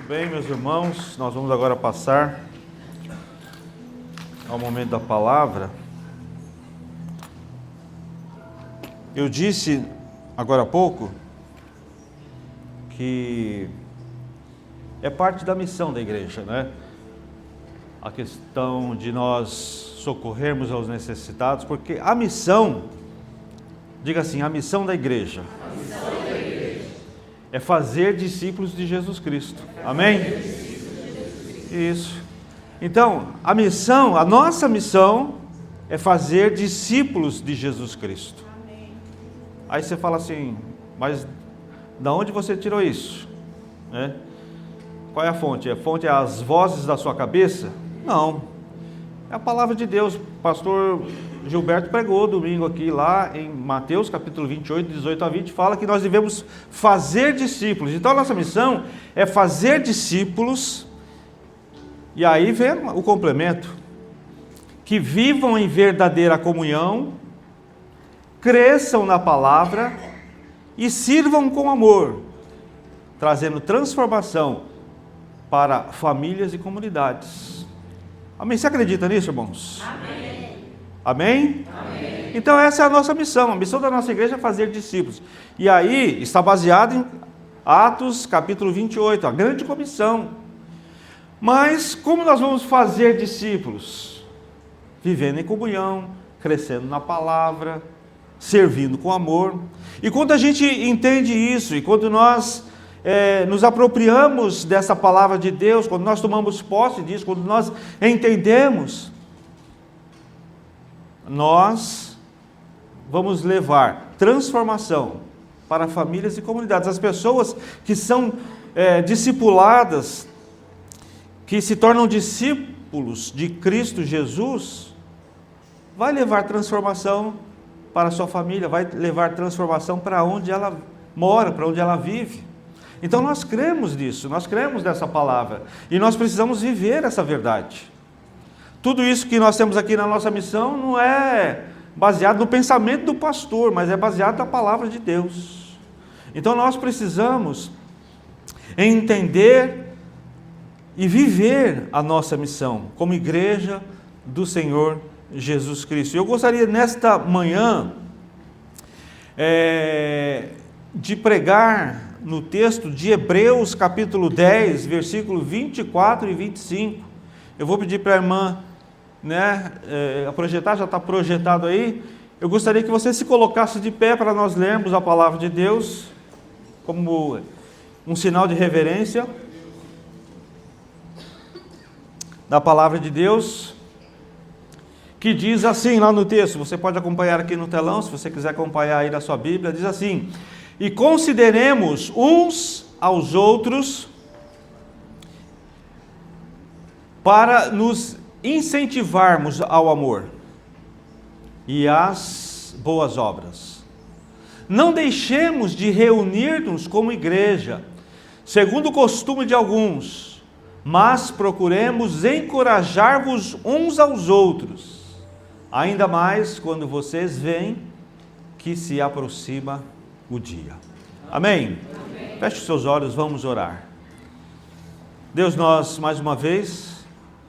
bem, meus irmãos, nós vamos agora passar ao momento da palavra. Eu disse agora há pouco que é parte da missão da igreja, né? A questão de nós socorrermos aos necessitados, porque a missão, diga assim, a missão da igreja é fazer discípulos de Jesus Cristo. Amém? Isso. Então, a nossa missão é fazer discípulos de Jesus Cristo. Aí você fala assim, mas da onde você tirou isso? Né? Qual é a fonte? A fonte é as vozes da sua cabeça? Não. É a palavra de Deus. O pastor Gilberto pregou domingo aqui, lá em Mateus capítulo 28, 18 a 20, fala que nós devemos fazer discípulos. Então a nossa missão é fazer discípulos, e aí vem o complemento, que vivam em verdadeira comunhão, cresçam na palavra e sirvam com amor, trazendo transformação para famílias e comunidades. Amém? Você acredita nisso, irmãos? Amém. Amém? Amém? Então essa é a nossa missão. A missão da nossa igreja é fazer discípulos. E aí está baseado em Atos capítulo 28, a grande comissão. Mas como nós vamos fazer discípulos? Vivendo em comunhão, crescendo na palavra, servindo com amor. E quando a gente entende isso, e quando nós nos apropriamos dessa palavra de Deus, quando nós tomamos posse disso, quando nós entendemos, nós vamos levar transformação para famílias e comunidades. As pessoas que são discipuladas, que se tornam discípulos de Cristo Jesus, vai levar transformação para a sua família, vai levar transformação para onde ela mora, para onde ela vive. Então nós cremos nisso, nós cremos nessa palavra, e nós precisamos viver essa verdade. Tudo isso que nós temos aqui na nossa missão não é baseado no pensamento do pastor, mas é baseado na palavra de Deus. Então nós precisamos entender e viver a nossa missão como igreja do Senhor Jesus Cristo. Eu gostaria nesta manhã de pregar no texto de Hebreus capítulo 10, versículo 24 e 25. Eu vou pedir para a irmã a projetar, já está projetado aí. Eu gostaria que você se colocasse de pé para nós lermos a palavra de Deus, como um sinal de reverência da palavra de Deus, que diz assim lá no texto, você pode acompanhar aqui no telão, se você quiser acompanhar aí na sua Bíblia, diz assim: e consideremos uns aos outros para nos incentivarmos ao amor e às boas obras. Não deixemos de reunir-nos como igreja, segundo o costume de alguns, mas procuremos encorajar-vos uns aos outros, ainda mais quando vocês veem que se aproxima o dia. Amém? Amém. Feche os seus olhos, vamos orar. Deus, nós mais uma vez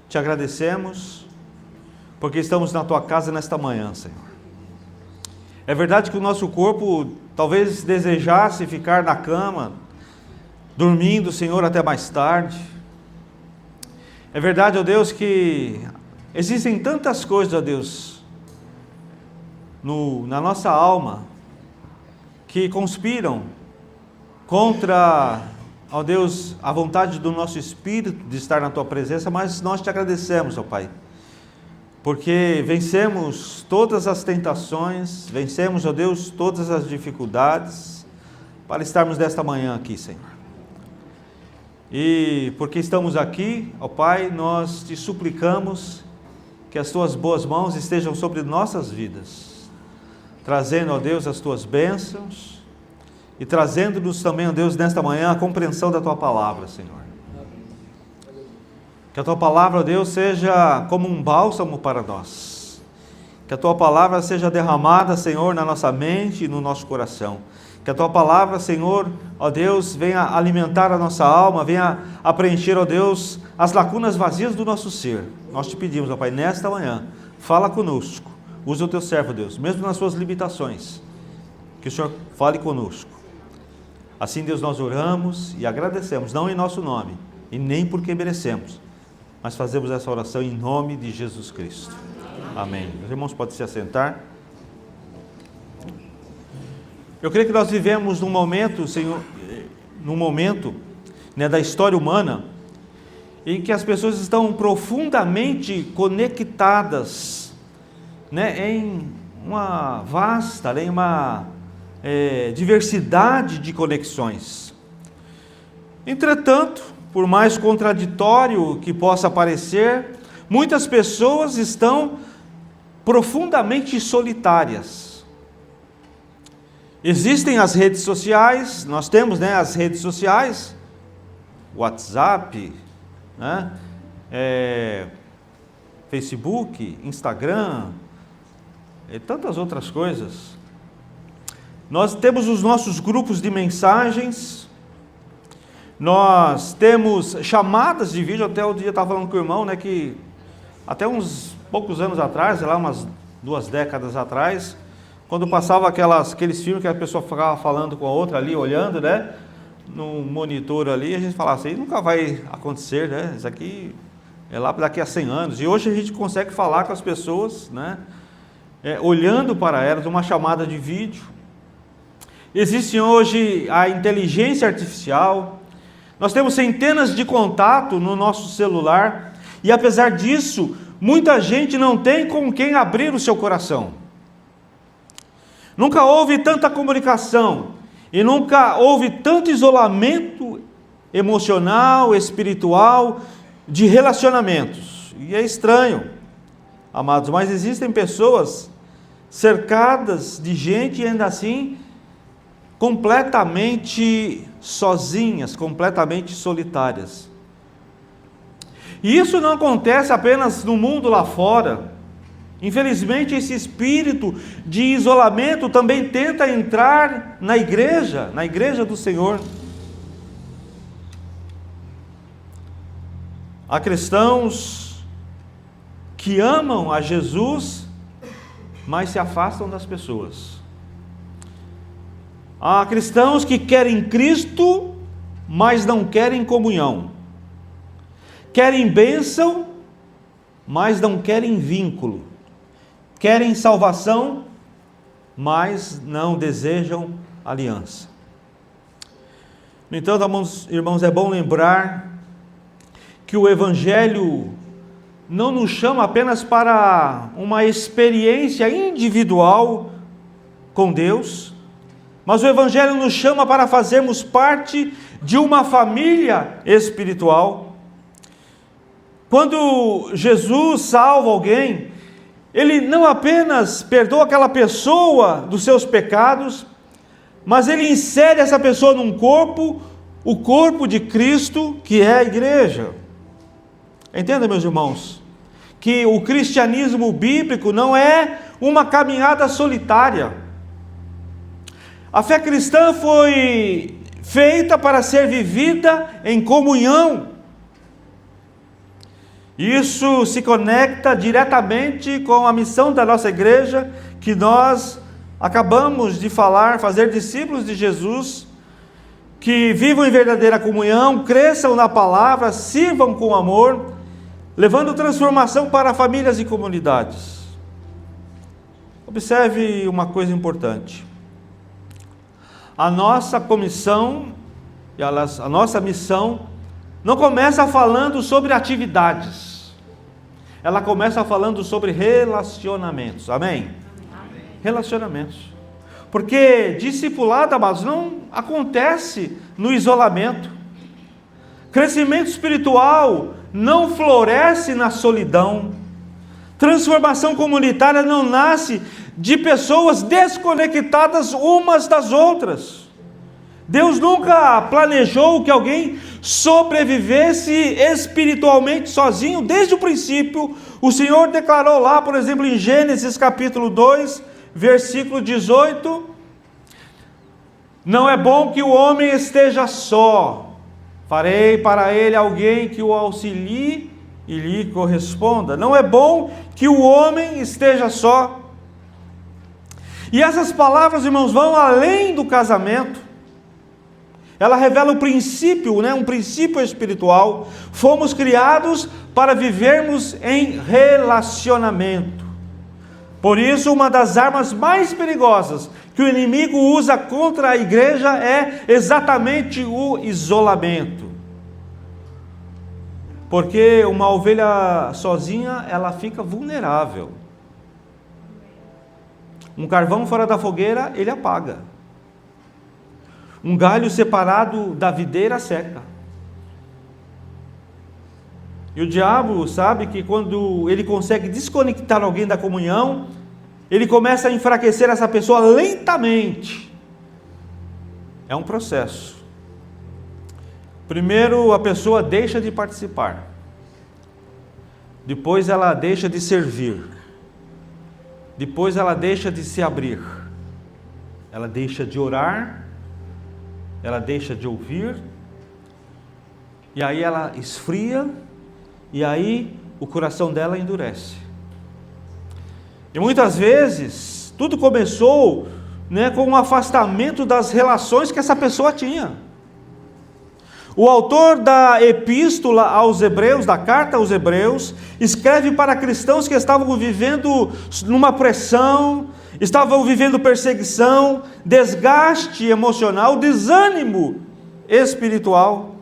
te agradecemos, porque estamos na tua casa nesta manhã, Senhor. É verdade que o nosso corpo talvez desejasse ficar na cama, dormindo, Senhor, até mais tarde. É verdade, ó Deus, que existem tantas coisas, ó Deus, na nossa alma, que conspiram contra, ó Deus, a vontade do nosso espírito de estar na tua presença, mas nós te agradecemos, ó Pai, porque vencemos todas as tentações, vencemos, ó Deus, todas as dificuldades, para estarmos nesta manhã aqui, Senhor. E porque estamos aqui, ó Pai, nós te suplicamos que as tuas boas mãos estejam sobre nossas vidas, trazendo, ó Deus, as tuas bênçãos e trazendo-nos também, ó Deus, nesta manhã a compreensão da tua palavra, Senhor. Que a tua palavra, ó Deus, seja como um bálsamo para nós, Que a Tua palavra seja derramada, Senhor, na nossa mente e no nosso coração. Que a Tua palavra, Senhor, ó Deus, venha alimentar a nossa alma, venha a preencher, ó Deus, as lacunas vazias do nosso ser. Nós te pedimos, ó Pai, nesta manhã, fala conosco. Usa o Teu servo, Deus, mesmo nas suas limitações. Que o Senhor fale conosco. Assim, Deus, nós oramos e agradecemos, não em nosso nome, e nem porque merecemos, mas fazemos essa oração em nome de Jesus Cristo. Amém. Meus irmãos, podem se assentar. Eu creio que nós vivemos num momento, Senhor, né, da história humana, em que as pessoas estão profundamente conectadas, né, em uma vasta, em uma diversidade de conexões. Entretanto, por mais contraditório que possa parecer, muitas pessoas estão profundamente solitárias. Existem as redes sociais, nós temos, né, as redes sociais, WhatsApp, né, Facebook, Instagram, e tantas outras coisas. Nós temos os nossos grupos de mensagens, nós temos chamadas de vídeo. Até o dia eu estava falando com o irmão, né, que até uns poucos anos atrás, sei lá, umas 2 décadas atrás, quando passava aqueles filmes que a pessoa ficava falando com a outra ali, olhando, né, no monitor ali, a gente falava assim, nunca vai acontecer, né, isso aqui é lá daqui a 100 anos, e hoje a gente consegue falar com as pessoas, né, olhando para elas, uma chamada de vídeo. Existe hoje a inteligência artificial, nós temos centenas de contatos no nosso celular, e apesar disso, muita gente não tem com quem abrir o seu coração. Nunca houve tanta comunicação, e nunca houve tanto isolamento emocional, espiritual, de relacionamentos. E é estranho, amados, mas existem pessoas cercadas de gente e ainda assim completamente sozinhas, completamente solitárias. E isso não acontece apenas no mundo lá fora. Infelizmente, esse espírito de isolamento também tenta entrar na igreja do Senhor. Há cristãos que amam a Jesus, mas se afastam das pessoas. Há cristãos que querem Cristo, mas não querem comunhão. Querem bênção, mas não querem vínculo. Querem salvação, mas não desejam aliança. No entanto, irmãos, é bom lembrar que o Evangelho não nos chama apenas para uma experiência individual com Deus, mas o Evangelho nos chama para fazermos parte de uma família espiritual. Quando Jesus salva alguém, Ele não apenas perdoa aquela pessoa dos seus pecados, mas Ele insere essa pessoa num corpo, o corpo de Cristo, que é a igreja. Entenda, meus irmãos, que o cristianismo bíblico não é uma caminhada solitária. A fé cristã foi feita para ser vivida em comunhão. Isso se conecta diretamente com a missão da nossa igreja, que nós acabamos de falar, fazer discípulos de Jesus, que vivam em verdadeira comunhão, cresçam na palavra, sirvam com amor, levando transformação para famílias e comunidades. Observe uma coisa importante. A nossa comissão, a nossa missão, não começa falando sobre atividades. Ela começa falando sobre relacionamentos. Amém? Amém. Relacionamentos. Porque discipulado, amados, não acontece no isolamento. Crescimento espiritual não floresce na solidão. Transformação comunitária não nasce de pessoas desconectadas umas das outras. Deus nunca planejou que alguém sobrevivesse espiritualmente sozinho. Desde o princípio, o Senhor declarou lá, por exemplo, em Gênesis capítulo 2, versículo 18: não é bom que o homem esteja só, farei para ele alguém que o auxilie e lhe corresponda. Não é bom que o homem esteja só. E essas palavras, irmãos, vão além do casamento. Ela revela o princípio, um princípio espiritual. Fomos criados para vivermos em relacionamento. Por isso, uma das armas mais perigosas que o inimigo usa contra a igreja é exatamente o isolamento. Porque uma ovelha sozinha, ela fica vulnerável. Um carvão fora da fogueira, ele apaga. Um galho separado da videira seca. E o diabo sabe que quando ele consegue desconectar alguém da comunhão, ele começa a enfraquecer essa pessoa lentamente. É um processo. Primeiro a pessoa deixa de participar. Depois ela deixa de servir. Depois ela deixa de se abrir. Ela deixa de orar. Ela deixa de ouvir, e aí ela esfria, e aí o coração dela endurece. E muitas vezes, tudo começou com um afastamento das relações que essa pessoa tinha. O autor da epístola aos Hebreus, da carta aos Hebreus, escreve para cristãos que estavam vivendo numa pressão, estavam vivendo perseguição, desgaste emocional, desânimo espiritual.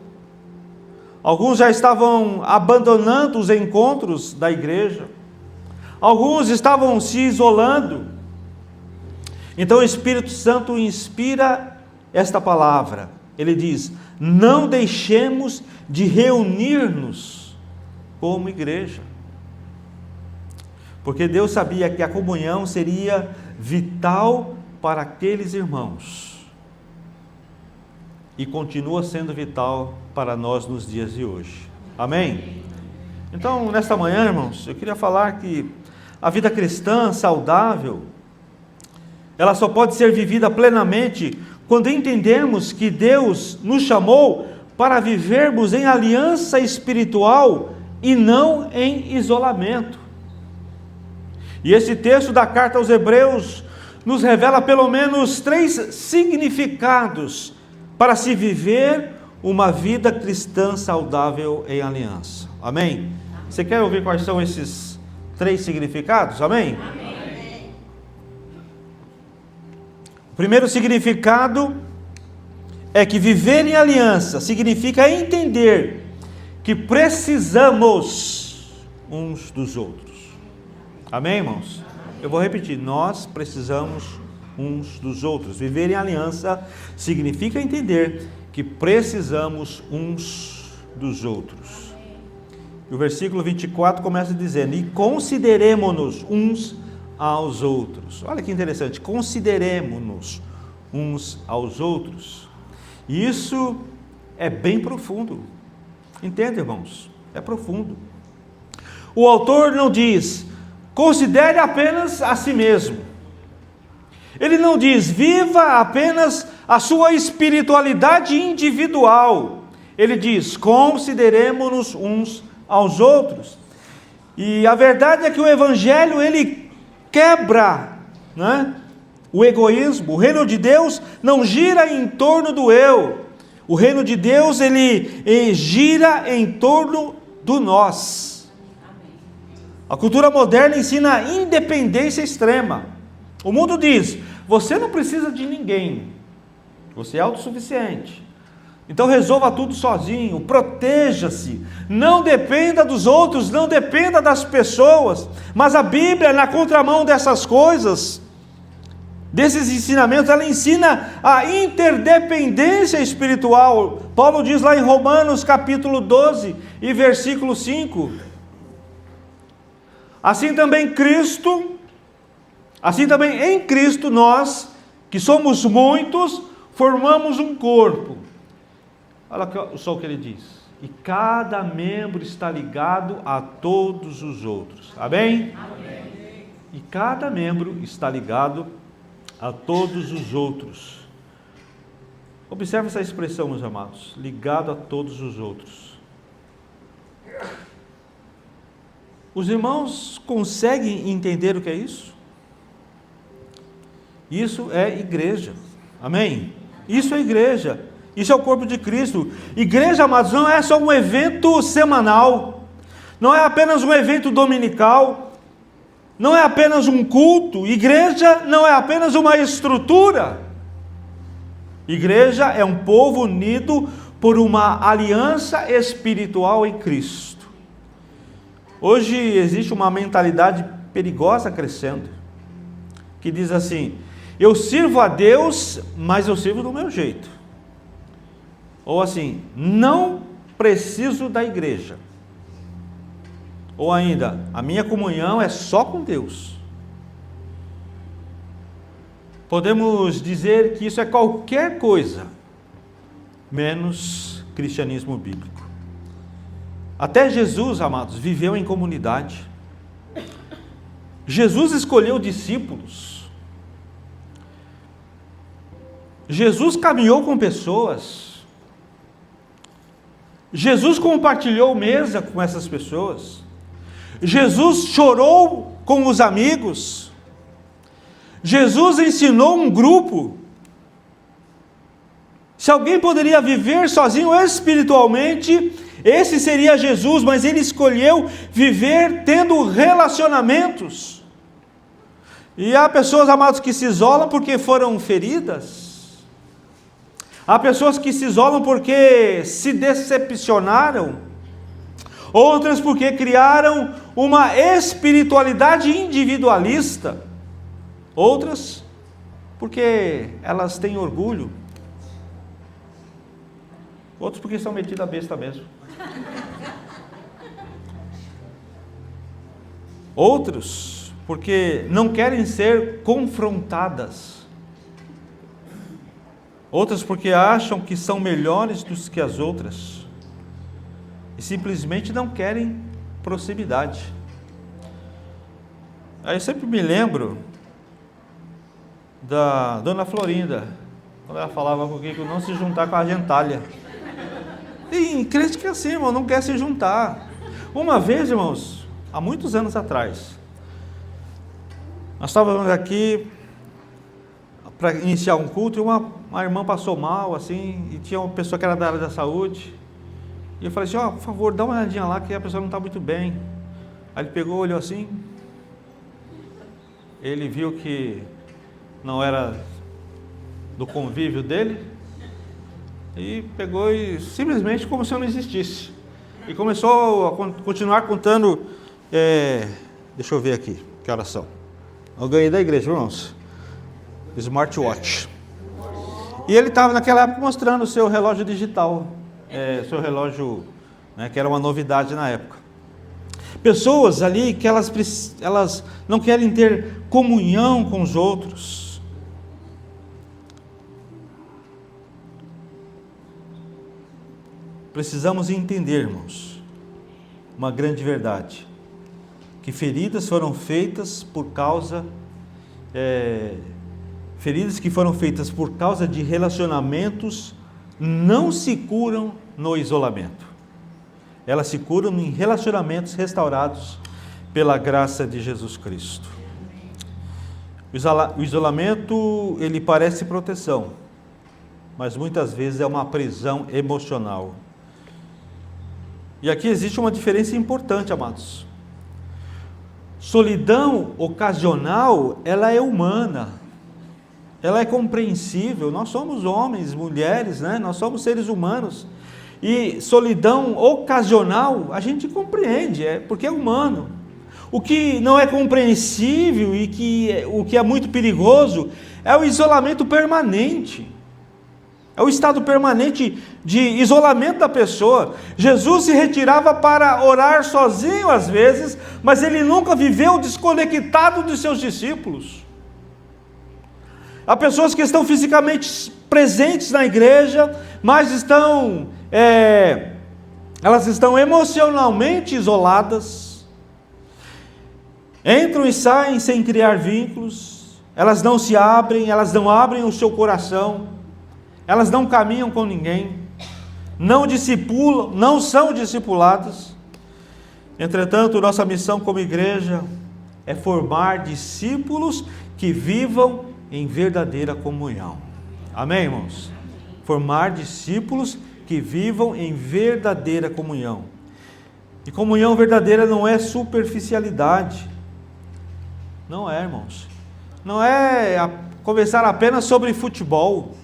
Alguns já estavam abandonando os encontros da igreja. Alguns estavam se isolando. Então o Espírito Santo inspira esta palavra. Ele diz: não deixemos de reunir-nos como igreja. Porque Deus sabia que a comunhão seria vital para aqueles irmãos. E continua sendo vital para nós nos dias de hoje. Amém? Então, nesta manhã, irmãos, eu queria falar que a vida cristã saudável, ela só pode ser vivida plenamente quando entendemos que Deus nos chamou para vivermos em aliança espiritual e não em isolamento. E esse texto da carta aos Hebreus nos revela pelo menos 3 significados para se viver uma vida cristã saudável em aliança. Amém? Você quer ouvir quais são esses 3 significados? Amém? Amém. O primeiro significado é que viver em aliança significa entender que precisamos uns dos outros. Amém, irmãos? Eu vou repetir, nós precisamos uns dos outros. Viver em aliança significa entender que precisamos uns dos outros. E o versículo 24 começa dizendo: e consideremo-nos uns aos outros. Olha que interessante, consideremo-nos uns aos outros. E isso é bem profundo. Entende, irmãos? É profundo. O autor não diz: considere apenas a si mesmo. Ele não diz: viva apenas a sua espiritualidade individual. Ele diz: consideremo-nos uns aos outros. E a verdade é que o Evangelho, ele quebra, o egoísmo. O reino de Deus não gira em torno do eu. O reino de Deus, ele gira em torno do nós. A cultura moderna ensina a independência extrema. O mundo diz: você não precisa de ninguém, você é autossuficiente, então resolva tudo sozinho, proteja-se, não dependa dos outros, não dependa das pessoas. Mas a Bíblia, na contramão dessas coisas, desses ensinamentos, ela ensina a interdependência espiritual. Paulo diz lá em Romanos capítulo 12 e versículo 5: assim também em Cristo nós, que somos muitos, formamos um corpo. Olha só o que ele diz. E cada membro está ligado a todos os outros. Amém? Amém. E cada membro está ligado a todos os outros. Observe essa expressão, meus amados. Ligado a todos os outros. Os irmãos conseguem entender o que é isso? Isso é igreja. Amém? Isso é igreja. Isso é o corpo de Cristo. Igreja, amados, não é só um evento semanal. Não é apenas um evento dominical. Não é apenas um culto. Igreja não é apenas uma estrutura. Igreja é um povo unido por uma aliança espiritual em Cristo. Hoje existe uma mentalidade perigosa crescendo, que diz assim: eu sirvo a Deus, mas eu sirvo do meu jeito. Ou assim, não preciso da igreja. Ou ainda, a minha comunhão é só com Deus. Podemos dizer que isso é qualquer coisa, menos cristianismo bíblico. Até Jesus, amados, viveu em comunidade. Jesus escolheu discípulos. Jesus caminhou com pessoas. Jesus compartilhou mesa com essas pessoas. Jesus chorou com os amigos. Jesus ensinou um grupo. Se alguém poderia viver sozinho espiritualmente, esse seria Jesus, mas ele escolheu viver tendo relacionamentos. E há pessoas, amados, que se isolam porque foram feridas. Há pessoas que se isolam porque se decepcionaram. Outras porque criaram uma espiritualidade individualista. Outras porque elas têm orgulho. Outros porque são metidos a besta mesmo. Outros porque não querem ser confrontadas. Outras porque acham que são melhores do que as outras e simplesmente não querem proximidade. Aí eu sempre me lembro da Dona Florinda, quando ela falava com o Kiko não se juntar com a gentalha. Tem crente que é assim, irmão, não quer se juntar. Uma vez, irmãos, há muitos anos atrás, nós estávamos aqui para iniciar um culto, e uma irmã passou mal, assim, e tinha uma pessoa que era da área da saúde, e eu falei assim, por favor, dá uma olhadinha lá, que a pessoa não está muito bem. Aí ele pegou, olhou assim, ele viu que não era do convívio dele, e pegou e simplesmente como se eu não existisse, e começou a continuar contando, deixa eu ver aqui, que oração, eu ganhei da igreja, irmãos, smartwatch. E ele estava naquela época mostrando o seu relógio digital, seu relógio, né, que era uma novidade na época. Pessoas ali que elas não querem ter comunhão com os outros. Precisamos entender, irmãos, uma grande verdade, que feridas foram feitas por causa feridas que foram feitas por causa de relacionamentos não se curam no isolamento. Elas se curam em relacionamentos restaurados pela graça de Jesus Cristo. O isolamento, ele parece proteção, mas muitas vezes é uma prisão emocional. E aqui existe uma diferença importante, amados. Solidão ocasional, ela é humana. Ela é compreensível, nós somos homens, mulheres, né? Nós somos seres humanos, e solidão ocasional, a gente compreende, porque é humano. O que não é compreensível e o que é muito perigoso é o isolamento permanente, é o estado permanente de isolamento da pessoa. Jesus se retirava para orar sozinho às vezes, mas ele nunca viveu desconectado dos seus discípulos. Há pessoas que estão fisicamente presentes na igreja, mas elas estão emocionalmente isoladas, entram e saem sem criar vínculos, elas não se abrem, elas não abrem o seu coração, elas não caminham com ninguém, não discipulam, não são discipuladas. Entretanto, nossa missão como igreja é formar discípulos que vivam em verdadeira comunhão. Amém, irmãos? Formar discípulos que vivam em verdadeira comunhão. E comunhão verdadeira não é superficialidade. Não é, irmãos. Não é conversar apenas sobre futebol.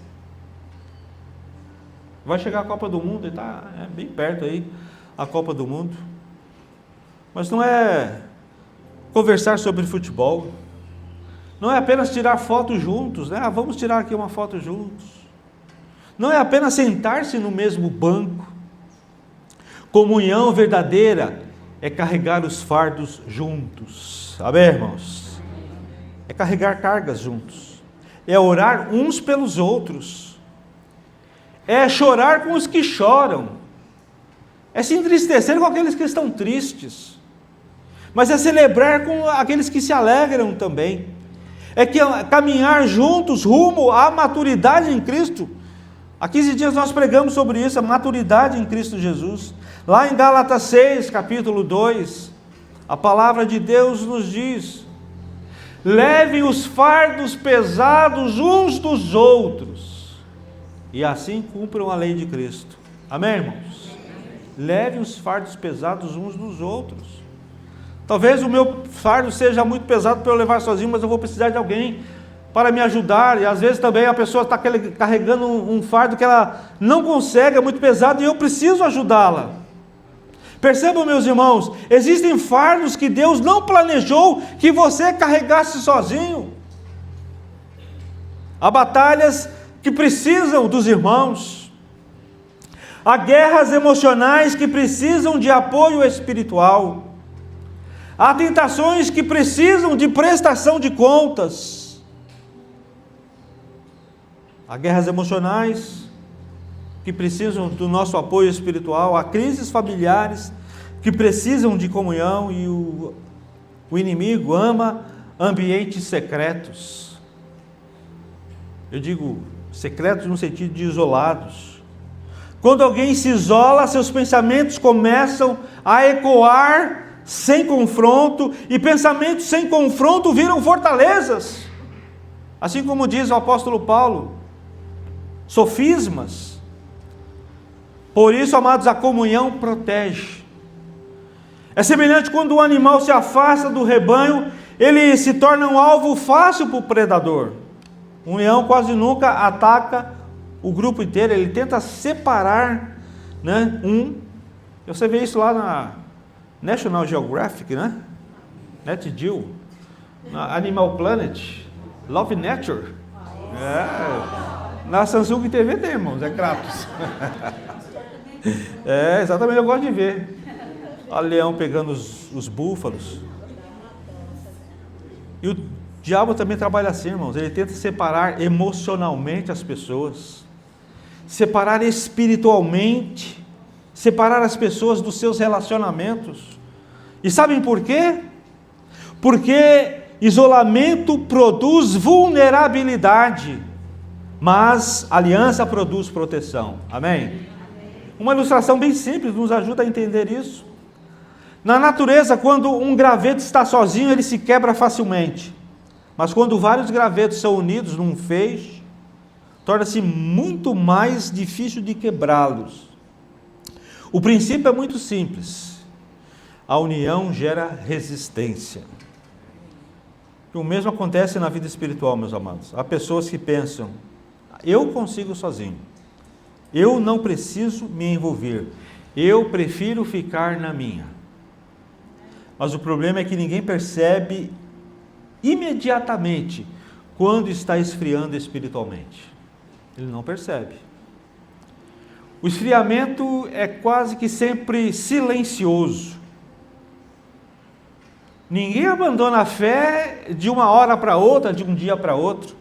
Vai chegar a Copa do Mundo, está bem perto aí, a Copa do Mundo. Mas não é conversar sobre futebol. Não é apenas tirar fotos juntos, né? Vamos tirar aqui uma foto juntos. Não é apenas sentar-se no mesmo banco. Comunhão verdadeira é carregar os fardos juntos. Amém, irmãos? É carregar cargas juntos. É orar uns pelos outros. É chorar com os que choram. É se entristecer com aqueles que estão tristes. Mas é celebrar com aqueles que se alegram também. É caminhar juntos rumo à maturidade em Cristo. Há 15 dias nós pregamos sobre isso, a maturidade em Cristo Jesus. Lá em Gálatas 6, capítulo 2, a palavra de Deus nos diz: levem os fardos pesados uns dos outros, e assim cumpram a lei de Cristo. Amém, irmãos? Levem os fardos pesados uns dos outros. Talvez o meu fardo seja muito pesado para eu levar sozinho, mas eu vou precisar de alguém para me ajudar. E às vezes também a pessoa está carregando um fardo que ela não consegue, é muito pesado, e eu preciso ajudá-la. Percebam, meus irmãos, existem fardos que Deus não planejou que você carregasse sozinho. Há batalhas que precisam dos irmãos. Há guerras emocionais que precisam de apoio espiritual. Há tentações que precisam de prestação de contas. Há guerras emocionais que precisam do nosso apoio espiritual. Há crises familiares que precisam de comunhão. E o inimigo ama ambientes secretos. Eu digo secretos no sentido de isolados. Quando alguém se isola, seus pensamentos começam a ecoar sem confronto, e pensamentos sem confronto viram fortalezas. Assim como diz o apóstolo Paulo, sofismas. Por isso, amados, a comunhão protege. É semelhante quando um animal se afasta do rebanho, ele se torna um alvo fácil para o predador. Um leão quase nunca ataca o grupo inteiro, ele tenta separar, né, Você vê isso lá na National Geographic, né? Nat Geo, Animal Planet, Love Nature. Na Samsung TV tem, irmãos, é grátis. Exatamente, eu gosto de ver. O leão pegando os búfalos. E o diabo também trabalha assim, irmãos. Ele tenta separar emocionalmente as pessoas, separar espiritualmente, separar as pessoas dos seus relacionamentos. E sabem por quê? Porque isolamento produz vulnerabilidade, mas aliança produz proteção. Amém? Uma ilustração bem simples nos ajuda a entender isso. Na natureza, quando um graveto está sozinho, ele se quebra facilmente. Mas quando vários gravetos são unidos num feixe, torna-se muito mais difícil de quebrá-los. O princípio é muito simples. A união gera resistência. O mesmo acontece na vida espiritual, meus amados. Há pessoas que pensam: eu consigo sozinho. Eu não preciso me envolver. Eu prefiro ficar na minha. Mas o problema é que ninguém percebe imediatamente quando está esfriando espiritualmente. Ele não percebe. O esfriamento é quase que sempre silencioso. Ninguém abandona a fé de uma hora para outra, de um dia para outro.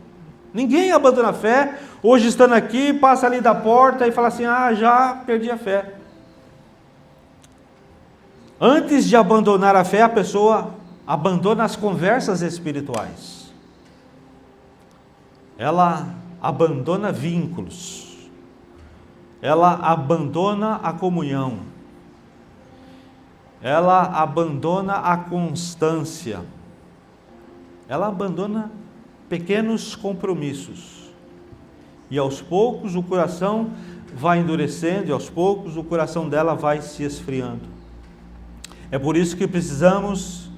Ninguém abandona a fé, hoje estando aqui, passa ali da porta e fala assim, já perdi a fé. Antes de abandonar a fé, a pessoa abandona as conversas espirituais. Ela abandona vínculos. Ela abandona a comunhão. Ela abandona a constância. Ela abandona pequenos compromissos. E aos poucos o coração vai endurecendo, e aos poucos o coração dela vai se esfriando. É por isso que precisamos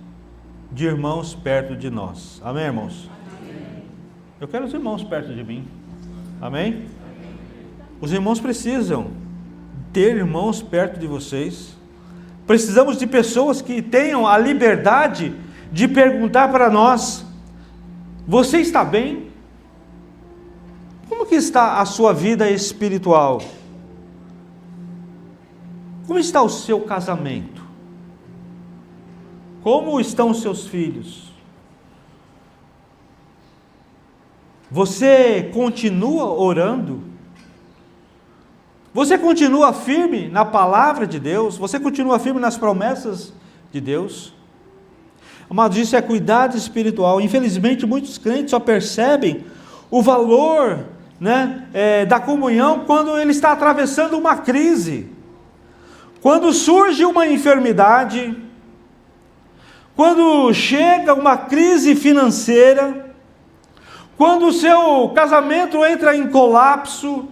de irmãos perto de nós. Amém, irmãos? Amém. Eu quero os irmãos perto de mim. Amém? Amém? Os irmãos precisam ter irmãos perto de vocês. Precisamos de pessoas que tenham a liberdade de perguntar para nós: você está bem? Como que está a sua vida espiritual? Como está o seu casamento? Como estão os seus filhos? Você continua orando? Você continua firme na palavra de Deus? Você continua firme nas promessas de Deus? Amados, isso é cuidado espiritual. Infelizmente, muitos crentes só percebem o valor, da comunhão quando ele está atravessando uma crise. Quando surge uma enfermidade, quando chega uma crise financeira, quando o seu casamento entra em colapso,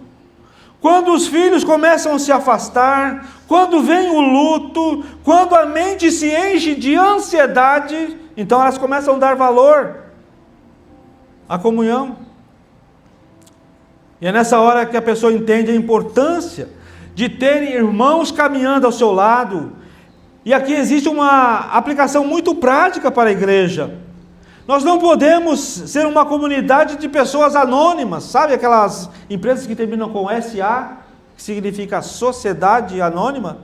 quando os filhos começam a se afastar, quando vem o luto, quando a mente se enche de ansiedade, então elas começam a dar valor à comunhão. E é nessa hora que a pessoa entende a importância de ter irmãos caminhando ao seu lado. E aqui existe uma aplicação muito prática para a igreja. Nós não podemos ser uma comunidade de pessoas anônimas, sabe aquelas empresas que terminam com SA, que significa Sociedade Anônima?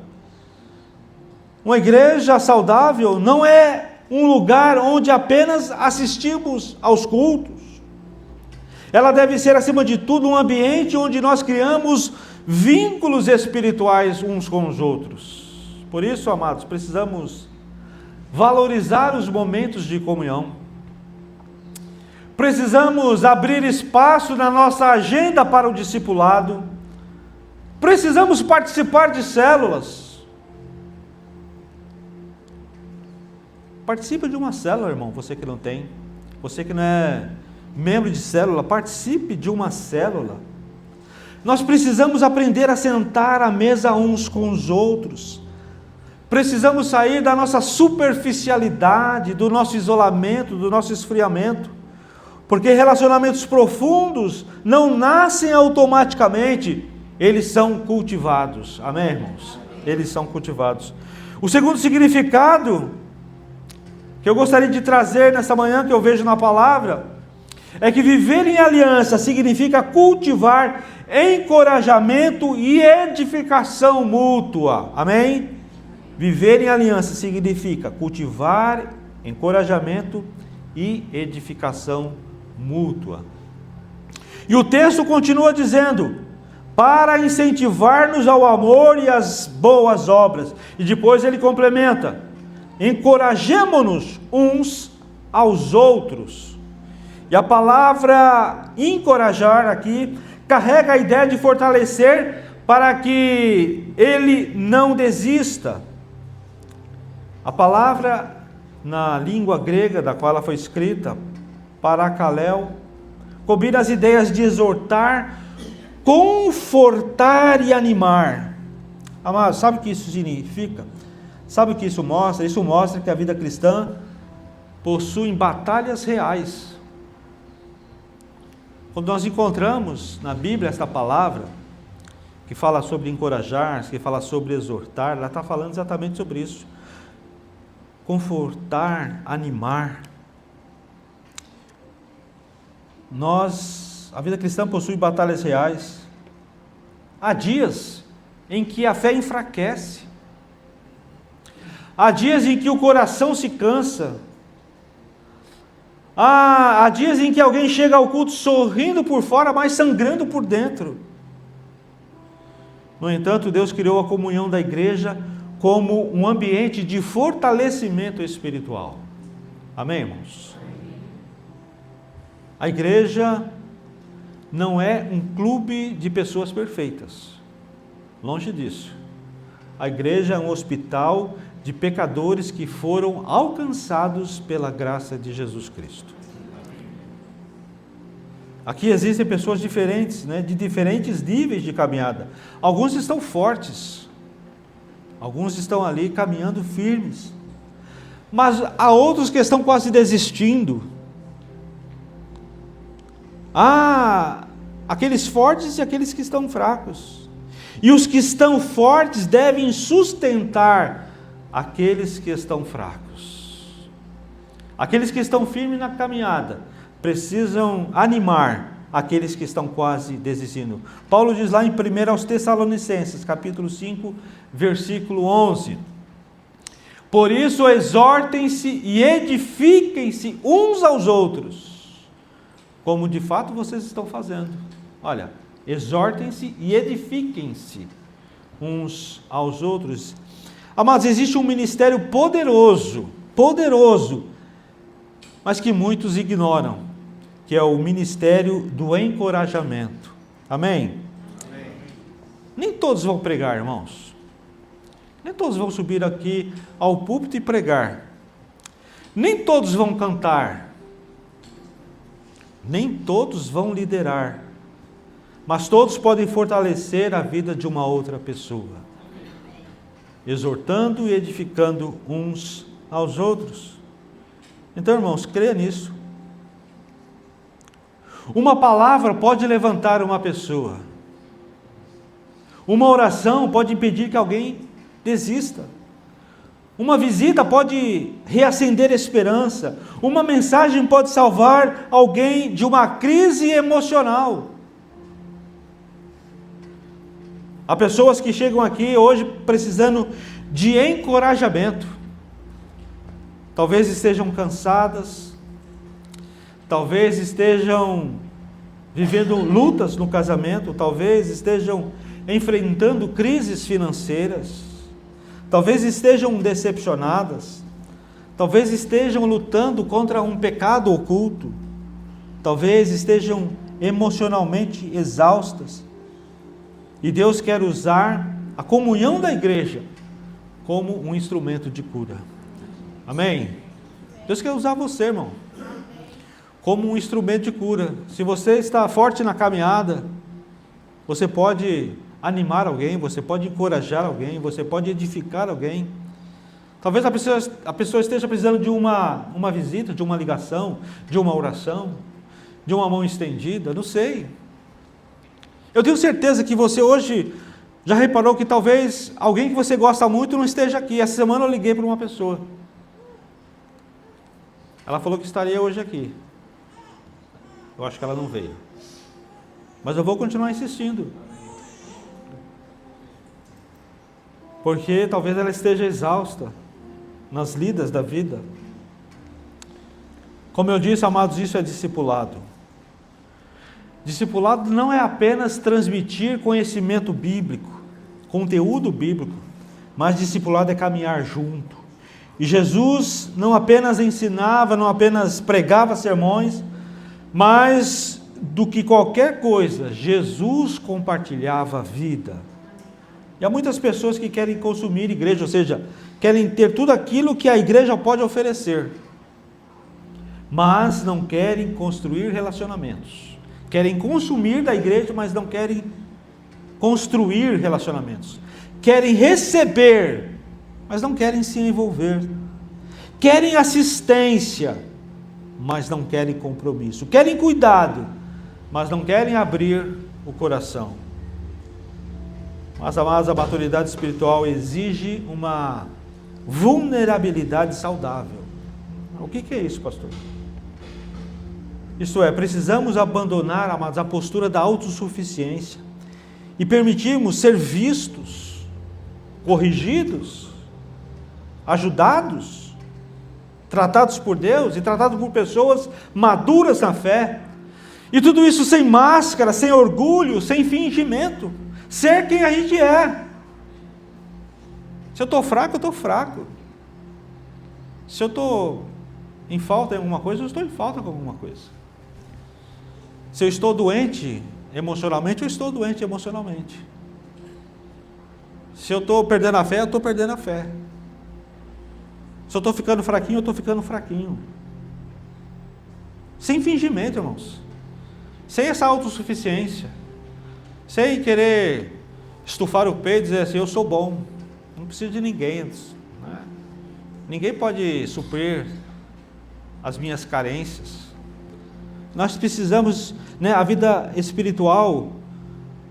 Uma igreja saudável não é um lugar onde apenas assistimos aos cultos. Ela deve ser, acima de tudo, um ambiente onde nós criamos vínculos espirituais uns com os outros. Por isso, amados, precisamos valorizar os momentos de comunhão. Precisamos abrir espaço na nossa agenda para o discipulado. Precisamos participar de células. Participe de uma célula, irmão, você que não tem. Você que não é membro de célula, participe de uma célula. Nós precisamos aprender a sentar à mesa uns com os outros. Precisamos sair da nossa superficialidade, do nosso isolamento, do nosso esfriamento, porque relacionamentos profundos não nascem automaticamente, eles são cultivados. Amém, irmãos? Eles são cultivados. O segundo significado que eu gostaria de trazer nessa manhã, que eu vejo na palavra, é que viver em aliança significa cultivar encorajamento e edificação mútua. Amém? Viver em aliança significa cultivar encorajamento e edificação mútua. E o texto continua dizendo: para incentivar-nos ao amor e às boas obras. E depois ele complementa: encorajemo-nos uns aos outros. E a palavra encorajar aqui carrega a ideia de fortalecer para que ele não desista. A palavra na língua grega da qual ela foi escrita, parakaleo, combina as ideias de exortar, confortar e animar. Amados, sabe o que isso significa? Sabe o que isso mostra? Isso mostra que a vida cristã possui batalhas reais. Quando nós encontramos na Bíblia esta palavra, que fala sobre encorajar, que fala sobre exortar, ela está falando exatamente sobre isso. Confortar, animar. A vida cristã possui batalhas reais. Há dias em que a fé enfraquece. Há dias em que o coração se cansa. Há dias em que alguém chega ao culto sorrindo por fora, mas sangrando por dentro. No entanto, Deus criou a comunhão da igreja como um ambiente de fortalecimento espiritual. Amém, irmãos? A igreja não é um clube de pessoas perfeitas. Longe disso. A igreja é um hospital de pecadores que foram alcançados pela graça de Jesus Cristo. Aqui existem pessoas diferentes, de diferentes níveis de caminhada. Alguns estão fortes, alguns estão ali caminhando firmes, mas há outros que estão quase desistindo. Há aqueles fortes e aqueles que estão fracos. E os que estão fortes devem sustentar aqueles que estão fracos. Aqueles que estão firmes na caminhada precisam animar aqueles que estão quase desistindo. Paulo diz lá em 1 aos Tessalonicenses, capítulo 5, versículo 11: por isso exortem-se e edifiquem-se uns aos outros, como de fato vocês estão fazendo. Olha, exortem-se e edifiquem-se uns aos outros. Amados, existe um ministério poderoso, mas que muitos ignoram, que é o ministério do encorajamento. Amém? Amém? Nem todos vão pregar, irmãos. Nem todos vão subir aqui ao púlpito e pregar. Nem todos vão cantar. Nem todos vão liderar. Mas todos podem fortalecer a vida de uma outra pessoa, exortando e edificando uns aos outros. Então, irmãos, creia nisso. Uma palavra pode levantar uma pessoa. Uma oração pode impedir que alguém desista. Uma visita pode reacender esperança. Uma mensagem pode salvar alguém de uma crise emocional. Há pessoas que chegam aqui hoje precisando de encorajamento. Talvez estejam cansadas, talvez estejam vivendo lutas no casamento, talvez estejam enfrentando crises financeiras, talvez estejam decepcionadas, talvez estejam lutando contra um pecado oculto, talvez estejam emocionalmente exaustas. E Deus quer usar a comunhão da igreja como um instrumento de cura. Amém? Deus quer usar você, irmão, como um instrumento de cura. Se você está forte na caminhada, você pode animar alguém, você pode encorajar alguém, você pode edificar alguém. Talvez a pessoa esteja precisando de uma visita, de uma ligação, de uma oração, de uma mão estendida, não sei. Eu tenho certeza que você hoje já reparou que talvez alguém que você gosta muito não esteja aqui. Essa semana eu liguei para uma pessoa. Ela falou que estaria hoje aqui. Eu acho que ela não veio. Mas eu vou continuar insistindo. Porque talvez ela esteja exausta nas lidas da vida. Como eu disse, amados, isso é discipulado. Discipulado não é apenas transmitir conhecimento bíblico, conteúdo bíblico, mas discipulado é caminhar junto. E Jesus não apenas ensinava, não apenas pregava sermões, mas do que qualquer coisa, Jesus compartilhava a vida. E há muitas pessoas que querem consumir igreja, ou seja, querem ter tudo aquilo que a igreja pode oferecer, mas não querem construir relacionamentos. Querem consumir da igreja, mas não querem construir relacionamentos. Querem receber, mas não querem se envolver. Querem assistência, mas não querem compromisso. Querem cuidado, mas não querem abrir o coração. Mas, amados, a maturidade espiritual exige uma vulnerabilidade saudável. O que é isso, pastor? Isto é, precisamos abandonar, amados, a postura da autossuficiência e permitirmos ser vistos, corrigidos, ajudados tratados por Deus e tratados por pessoas maduras na fé. E tudo isso sem máscara, sem orgulho, sem fingimento. Ser quem a gente é. Se eu estou fraco, eu estou fraco. Se eu estou em falta de alguma coisa, eu estou em falta de alguma coisa. Se eu estou doente emocionalmente, eu estou doente emocionalmente. Se eu estou perdendo a fé, eu estou perdendo a fé. Se eu estou ficando fraquinho, eu estou ficando fraquinho. Sem fingimento, irmãos. Sem essa autossuficiência. Sem querer estufar o peito e dizer assim, eu sou bom. Não preciso de ninguém. Né? Ninguém pode suprir as minhas carências. Nós precisamos, né, a vida espiritual,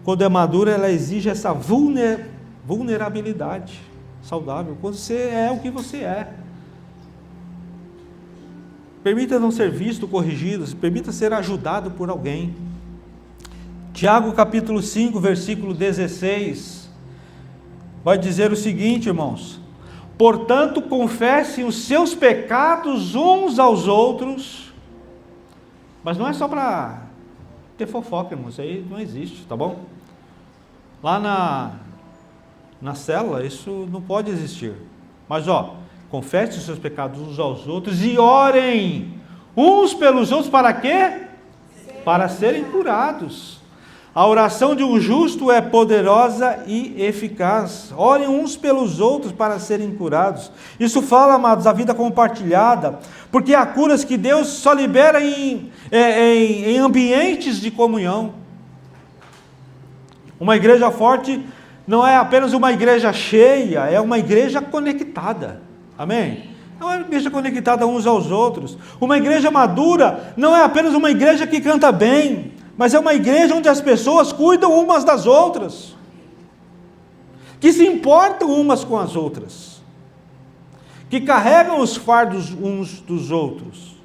quando é madura, ela exige essa vulnerabilidade saudável. Quando você é o que você é. Permita não ser visto, corrigido, permita ser ajudado por alguém. Tiago capítulo 5, versículo 16, vai dizer o seguinte, irmãos: portanto, confessem os seus pecados uns aos outros, mas não é só para ter fofoca, irmãos, isso aí não existe, tá bom? Lá na célula, isso não pode existir, mas confessem os seus pecados uns aos outros e orem uns pelos outros para quê? Para serem curados. A oração de um justo é poderosa e eficaz. Orem uns pelos outros para serem curados. Isso fala, amados, a vida compartilhada, porque há curas que Deus só libera em ambientes de comunhão. Uma igreja forte não é apenas uma igreja cheia, é uma igreja conectada. Amém? É uma igreja conectada uns aos outros. Uma igreja madura não é apenas uma igreja que canta bem, mas é uma igreja onde as pessoas cuidam umas das outras, que se importam umas com as outras, que carregam os fardos uns dos outros.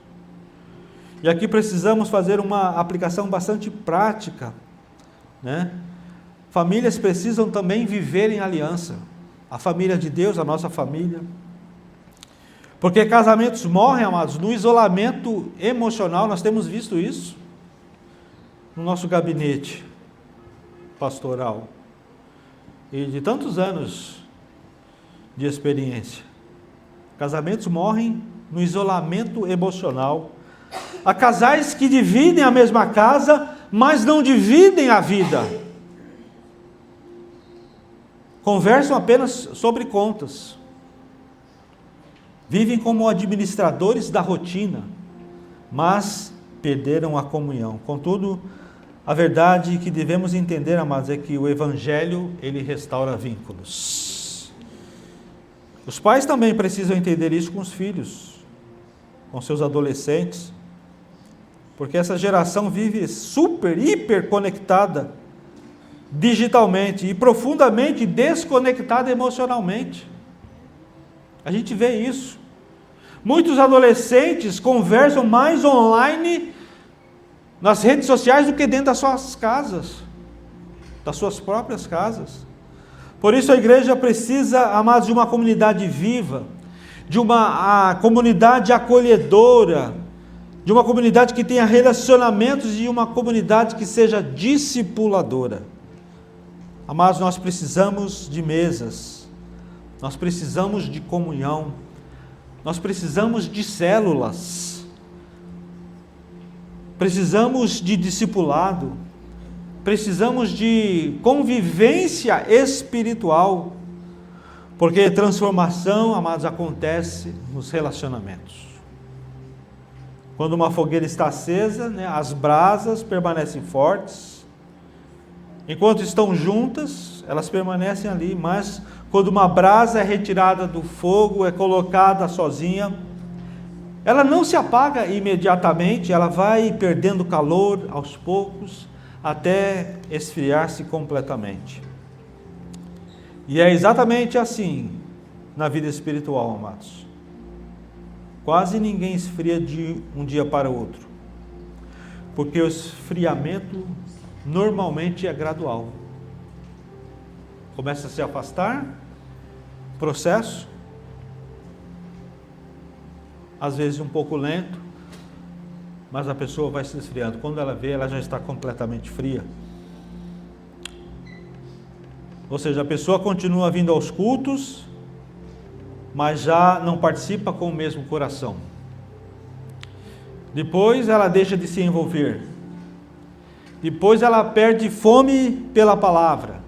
E aqui precisamos fazer uma aplicação bastante prática, né? Famílias precisam também viver em aliança. A família de Deus, a nossa família. Porque casamentos morrem, amados, no isolamento emocional. Nós temos visto isso no nosso gabinete pastoral e de tantos anos de experiência. Casamentos morrem no isolamento emocional. Há casais que dividem a mesma casa, mas não dividem a vida. Conversam apenas sobre contas. Vivem como administradores da rotina, mas perderam a comunhão. Contudo, a verdade que devemos entender, amados, é que o Evangelho, ele restaura vínculos. Os pais também precisam entender isso com os filhos, com seus adolescentes, porque essa geração vive super, hiper conectada digitalmente e profundamente desconectada emocionalmente. A gente vê isso. Muitos adolescentes conversam mais online nas redes sociais do que dentro das suas casas, das suas próprias casas. Por isso a igreja precisa, amados, de uma comunidade viva, de uma comunidade acolhedora, de uma comunidade que tenha relacionamentos e uma comunidade que seja discipuladora. Amados, nós precisamos de mesas, nós precisamos de comunhão, nós precisamos de células, precisamos de discipulado, precisamos de convivência espiritual, porque transformação, amados, acontece nos relacionamentos. Quando uma fogueira está acesa, né, as brasas permanecem fortes. Enquanto estão juntas, elas permanecem ali, mas quando uma brasa é retirada do fogo, é colocada sozinha, ela não se apaga imediatamente, ela vai perdendo calor aos poucos, até esfriar-se completamente. E é exatamente assim na vida espiritual, amados. Quase ninguém esfria de um dia para o outro, porque o esfriamento normalmente é gradual. Começa a se afastar, processo, às vezes um pouco lento, mas a pessoa vai se esfriando. Quando ela vê, ela já está completamente fria. Ou seja, a pessoa continua vindo aos cultos, mas já não participa com o mesmo coração. Depois ela deixa de se envolver. Depois ela perde fome pela palavra.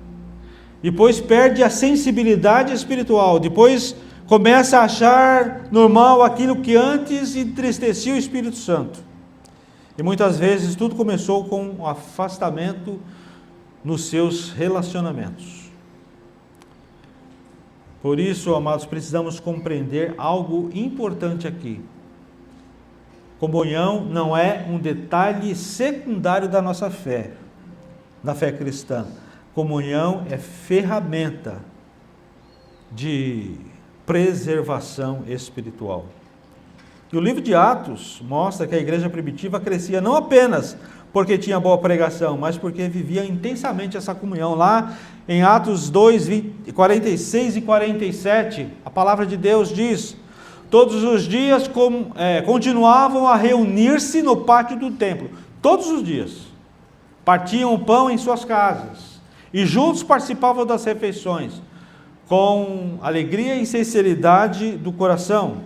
Depois perde a sensibilidade espiritual. Depois começa a achar normal aquilo que antes entristecia o Espírito Santo. E muitas vezes tudo começou com um afastamento nos seus relacionamentos. Por isso, amados, precisamos compreender algo importante aqui. Comunhão não é um detalhe secundário da nossa fé, da fé cristã. Comunhão é ferramenta de preservação espiritual. E o livro de Atos mostra que a igreja primitiva crescia não apenas porque tinha boa pregação, mas porque vivia intensamente essa comunhão. Lá em Atos 2, 46 e 47, a palavra de Deus diz: todos os dias continuavam a reunir-se no pátio do templo. Todos os dias. Partiam o pão em suas casas. E juntos participavam das refeições, com alegria e sinceridade do coração,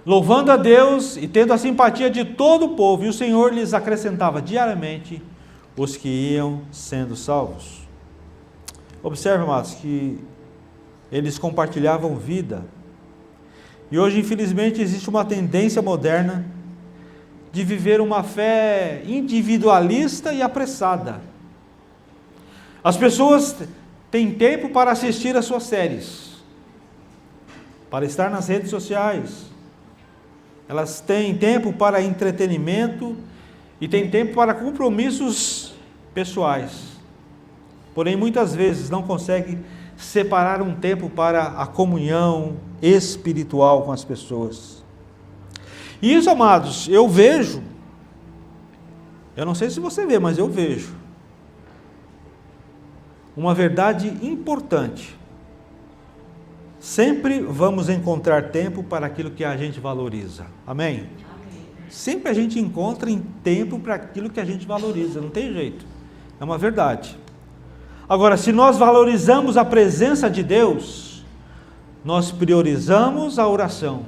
louvando a Deus e tendo a simpatia de todo o povo, e o Senhor lhes acrescentava diariamente os que iam sendo salvos. Observe, amados, que eles compartilhavam vida. E hoje, infelizmente, existe uma tendência moderna de viver uma fé individualista e apressada. As pessoas têm tempo para assistir às suas séries, para estar nas redes sociais. Elas têm tempo para entretenimento e têm tempo para compromissos pessoais. Porém, muitas vezes não conseguem separar um tempo para a comunhão espiritual com as pessoas. E isso, amados, eu vejo, eu não sei se você vê, mas eu vejo uma verdade importante. Sempre vamos encontrar tempo para aquilo que a gente valoriza. Amém? Amém. Sempre a gente encontra tempo para aquilo que a gente valoriza, não tem jeito. É uma verdade. Agora, se nós valorizamos a presença de Deus, nós priorizamos a oração.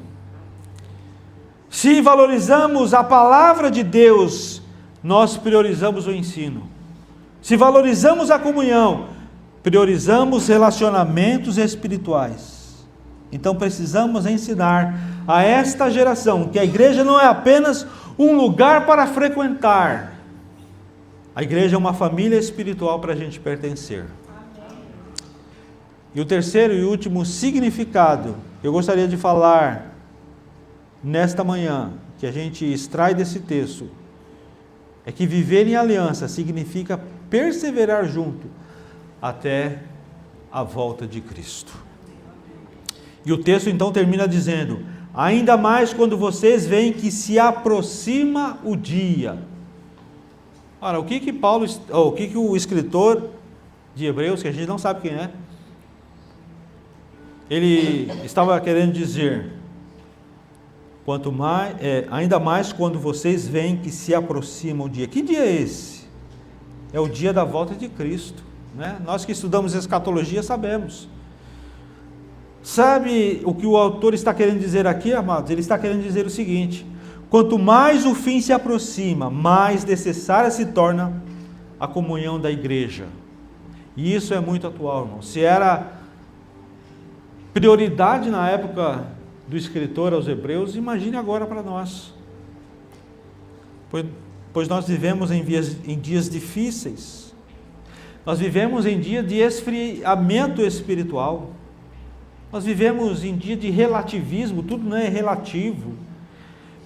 Se valorizamos a palavra de Deus, nós priorizamos o ensino. Se valorizamos a comunhão, priorizamos relacionamentos espirituais. Então precisamos ensinar a esta geração que a igreja não é apenas um lugar para frequentar. A igreja é uma família espiritual para a gente pertencer. E o terceiro e último significado que eu gostaria de falar nesta manhã, que a gente extrai desse texto, é que viver em aliança significa perseverar junto até a volta de Cristo. E o texto então termina dizendo: ainda mais quando vocês veem que se aproxima o dia. Ora, o que o escritor de Hebreus, que a gente não sabe quem é, ele estava querendo dizer: ainda mais quando vocês veem que se aproxima o dia. Que dia é esse? É o dia da volta de Cristo, né? Nós que estudamos escatologia sabemos. Sabe o que o autor está querendo dizer aqui, amados? Ele está querendo dizer o seguinte: quanto mais o fim se aproxima, mais necessária se torna a comunhão da igreja. E isso é muito atual, irmão. Se era prioridade na época do escritor aos Hebreus, imagine agora para nós. Pois nós vivemos em dias difíceis. Nós vivemos em dia de esfriamento espiritual. Nós vivemos em dia de relativismo, tudo não é relativo.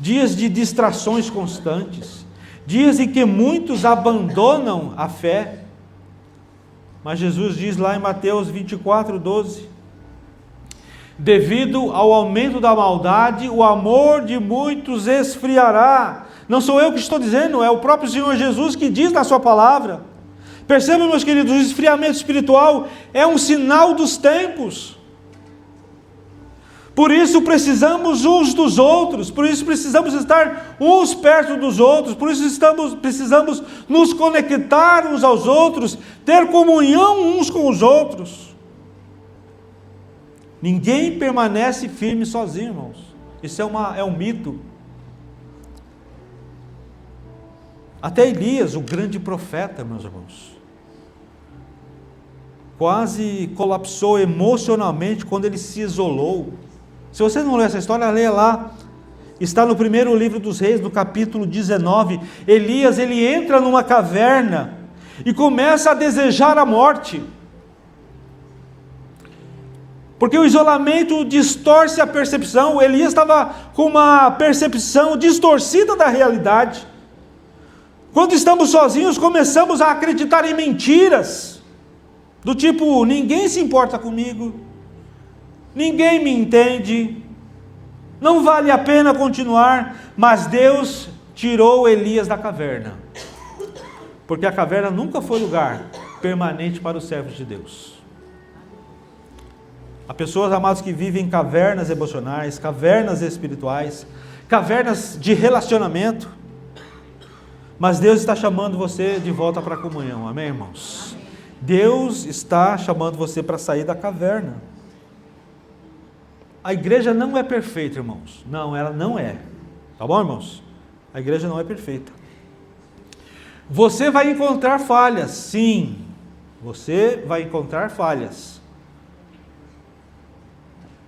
Dias de distrações constantes. Dias em que muitos abandonam a fé. Mas Jesus diz lá em Mateus 24:12: devido ao aumento da maldade, o amor de muitos esfriará. Não sou eu que estou dizendo, é o próprio Senhor Jesus que diz na sua palavra. Percebam, meus queridos, o esfriamento espiritual é um sinal dos tempos. Por isso precisamos uns dos outros, por isso precisamos estar uns perto dos outros, por isso precisamos nos conectar uns aos outros, ter comunhão uns com os outros. Ninguém permanece firme sozinho, irmãos. Isso é um mito. Até Elias, o grande profeta, meus irmãos, quase colapsou emocionalmente quando ele se isolou. Se você não leu essa história, leia lá. Está no primeiro livro dos Reis, no capítulo 19. Elias, ele entra numa caverna e começa a desejar a morte. Porque o isolamento distorce a percepção. Elias estava com uma percepção distorcida da realidade. Quando estamos sozinhos, começamos a acreditar em mentiras. Do tipo, ninguém se importa comigo, ninguém me entende, não vale a pena continuar. Mas Deus tirou Elias da caverna, porque a caverna nunca foi lugar permanente para os servos de Deus. Há pessoas, amados, que vivem em cavernas emocionais, cavernas espirituais, cavernas de relacionamento, mas Deus está chamando você de volta para a comunhão, amém, irmãos? Deus está chamando você para sair da caverna. A igreja não é perfeita, irmãos. Não, ela não é. Tá bom, irmãos? A igreja não é perfeita. Você vai encontrar falhas, sim. Você vai encontrar falhas.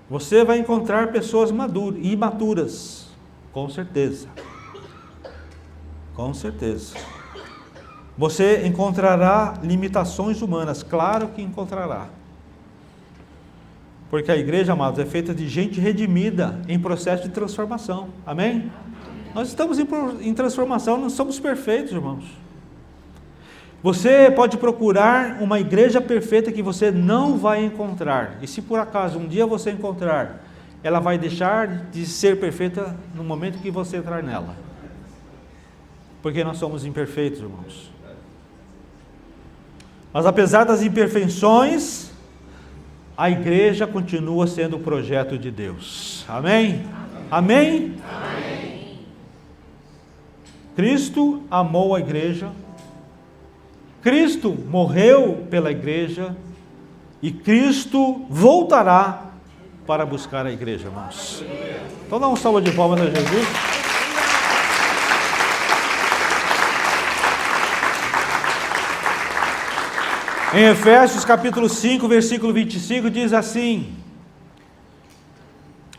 Você vai encontrar pessoas imaturas, com certeza. Com certeza. Você encontrará limitações humanas, claro que encontrará. Porque a igreja, amados, é feita de gente redimida em processo de transformação. Amém? Nós estamos em transformação, não somos perfeitos, irmãos. Você pode procurar uma igreja perfeita que você não vai encontrar. E se por acaso um dia você encontrar, ela vai deixar de ser perfeita no momento que você entrar nela. Porque nós somos imperfeitos, irmãos. Mas apesar das imperfeições, a igreja continua sendo o projeto de Deus. Amém? Amém? Amém. Cristo amou a igreja. Cristo morreu pela igreja. E Cristo voltará para buscar a igreja, irmãos. Então dá uma salva de palmas a Jesus. Em Efésios capítulo 5, versículo 25, diz assim: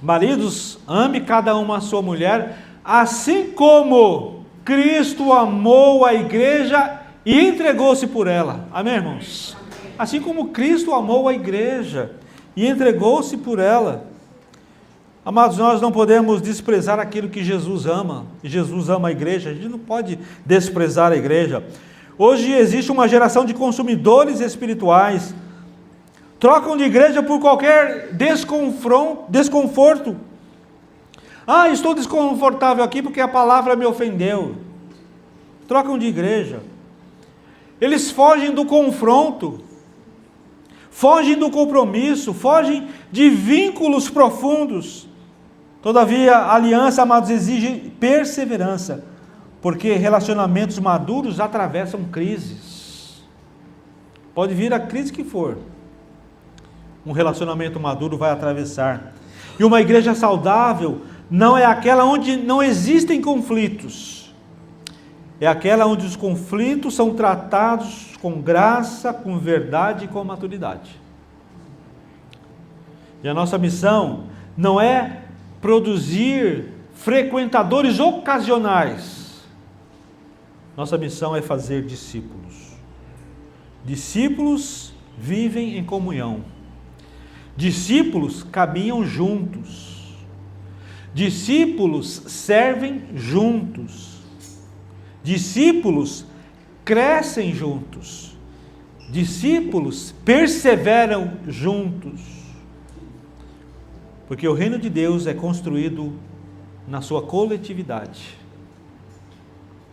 maridos, ame cada uma a sua mulher, assim como Cristo amou a igreja e entregou-se por ela. Amém, irmãos? Assim como Cristo amou a igreja e entregou-se por ela. Amados, nós não podemos desprezar aquilo que Jesus ama. E Jesus ama a igreja, a gente não pode desprezar a igreja. Hoje existe uma geração de consumidores espirituais, trocam de igreja por qualquer desconforto. Ah, estou desconfortável aqui porque a palavra me ofendeu. Trocam de igreja. Eles fogem do confronto, fogem do compromisso, fogem de vínculos profundos. Todavia, a aliança, amados, exige perseverança, porque relacionamentos maduros atravessam crises. Pode vir a crise que for, um relacionamento maduro vai atravessar. E uma igreja saudável não é aquela onde não existem conflitos. É aquela onde os conflitos são tratados com graça, com verdade e com maturidade. E a nossa missão não é produzir frequentadores ocasionais. Nossa missão é fazer discípulos. Discípulos vivem em comunhão. Discípulos caminham juntos. Discípulos servem juntos. Discípulos crescem juntos. Discípulos perseveram juntos. Porque o reino de Deus é construído na sua coletividade.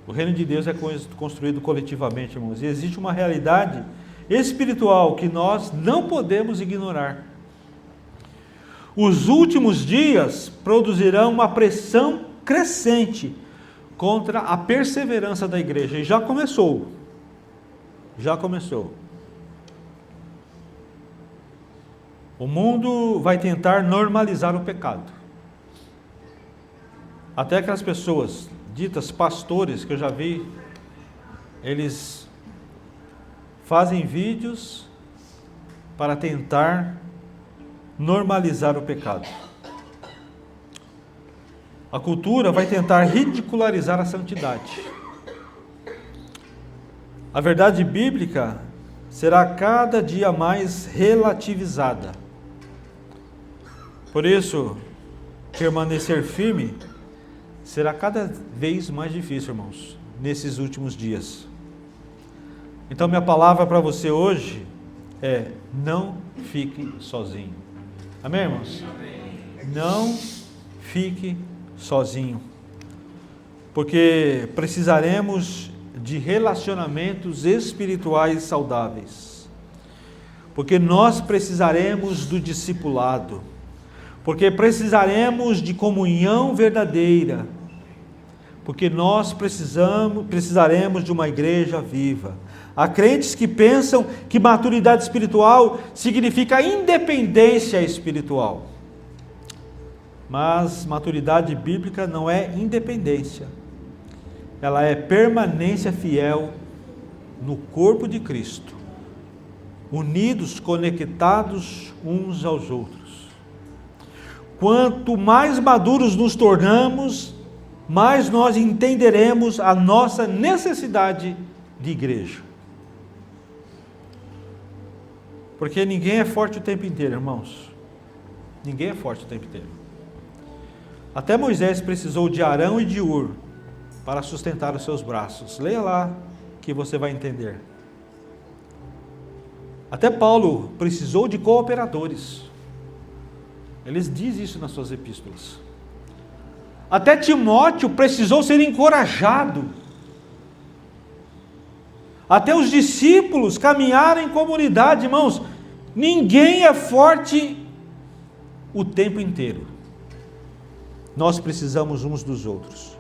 O reino de Deus é construído coletivamente, irmãos. E existe uma realidade espiritual que nós não podemos ignorar. os últimos dias produzirão uma pressão crescente contra a perseverança da igreja. E já começou. Já começou. O mundo vai tentar normalizar o pecado. Até aquelas pessoas ditas pastores que eu já vi, eles fazem vídeos para tentar normalizar o pecado. A cultura vai tentar ridicularizar a santidade. A verdade bíblica será cada dia mais relativizada. Por isso, permanecer firme será cada vez mais difícil, irmãos, nesses últimos dias. Então, minha palavra para você hoje é: não fique sozinho. Amém, irmãos? Amém. Não fique sozinho. Porque precisaremos de relacionamentos espirituais saudáveis. Porque nós precisaremos do discipulado. Porque precisaremos de comunhão verdadeira. Porque nós precisaremos de uma igreja viva. Há crentes que pensam que maturidade espiritual significa independência espiritual. Mas maturidade bíblica não é independência. Ela é permanência fiel no corpo de Cristo, unidos, conectados uns aos outros. Quanto mais maduros nos tornamos, mais nós entenderemos a nossa necessidade de igreja. Porque ninguém é forte o tempo inteiro, irmãos. Ninguém é forte o tempo inteiro. Até Moisés precisou de Arão e de Hur para sustentar os seus braços. Leia lá que você vai entender. Até Paulo precisou de cooperadores. Eles dizem isso nas suas epístolas. Até Timóteo precisou ser encorajado. Até os discípulos caminharam em comunidade, irmãos. Ninguém é forte o tempo inteiro. Nós precisamos uns dos outros.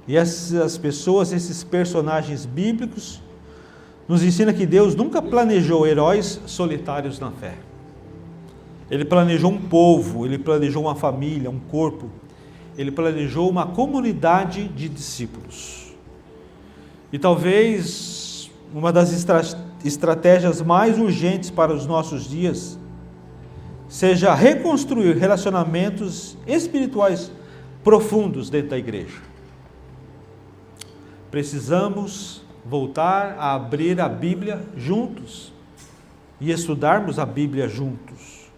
E essas pessoas, esses personagens bíblicos, nos ensinam que Deus nunca planejou heróis solitários na fé. Ele planejou um povo, Ele planejou uma família, um corpo. Ele planejou uma comunidade de discípulos. E talvez uma das estratégias mais urgentes para os nossos dias seja reconstruir relacionamentos espirituais profundos dentro da igreja. Precisamos voltar a abrir a Bíblia juntos e estudarmos a Bíblia juntos.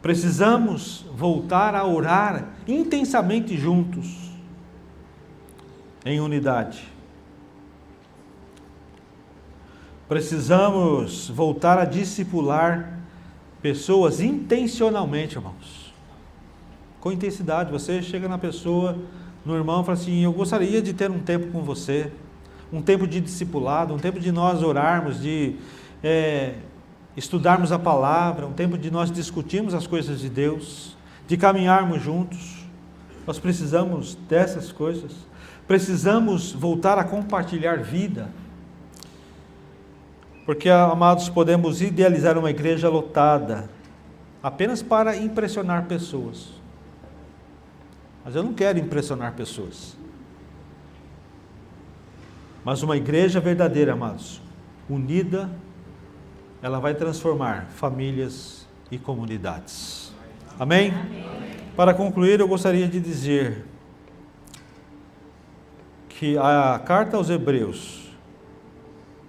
Precisamos voltar a orar intensamente juntos, em unidade. Precisamos voltar a discipular pessoas intencionalmente, irmãos. Com intensidade. Você chega na pessoa, no irmão, e fala assim: eu gostaria de ter um tempo com você, um tempo de discipulado, um tempo de nós orarmos, de estudarmos a palavra, um tempo de nós discutirmos as coisas de Deus, de caminharmos juntos. Nós precisamos dessas coisas. Precisamos voltar a compartilhar vida. Porque, amados, podemos idealizar uma igreja lotada apenas para impressionar pessoas. Mas eu não quero impressionar pessoas. Mas uma igreja verdadeira, amados, unida, ela vai transformar famílias e comunidades. Amém? Amém. Para concluir, eu gostaria de dizer que a carta aos Hebreus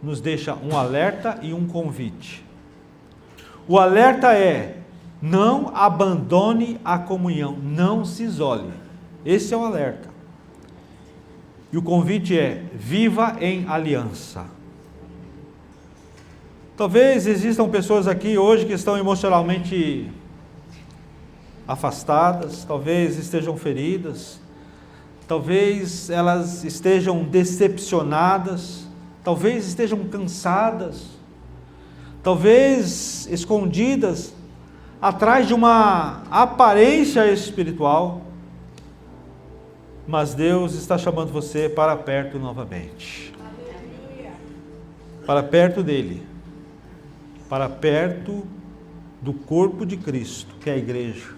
nos deixa um alerta e um convite. O alerta é: não abandone a comunhão, não se isole. Esse é o alerta. E o convite é: viva em aliança. Talvez existam pessoas aqui hoje que estão emocionalmente afastadas, talvez estejam feridas, talvez elas estejam decepcionadas, talvez estejam cansadas, talvez escondidas atrás de uma aparência espiritual, mas Deus está chamando você para perto novamente. Para perto dele. Para perto do corpo de Cristo, que é a igreja.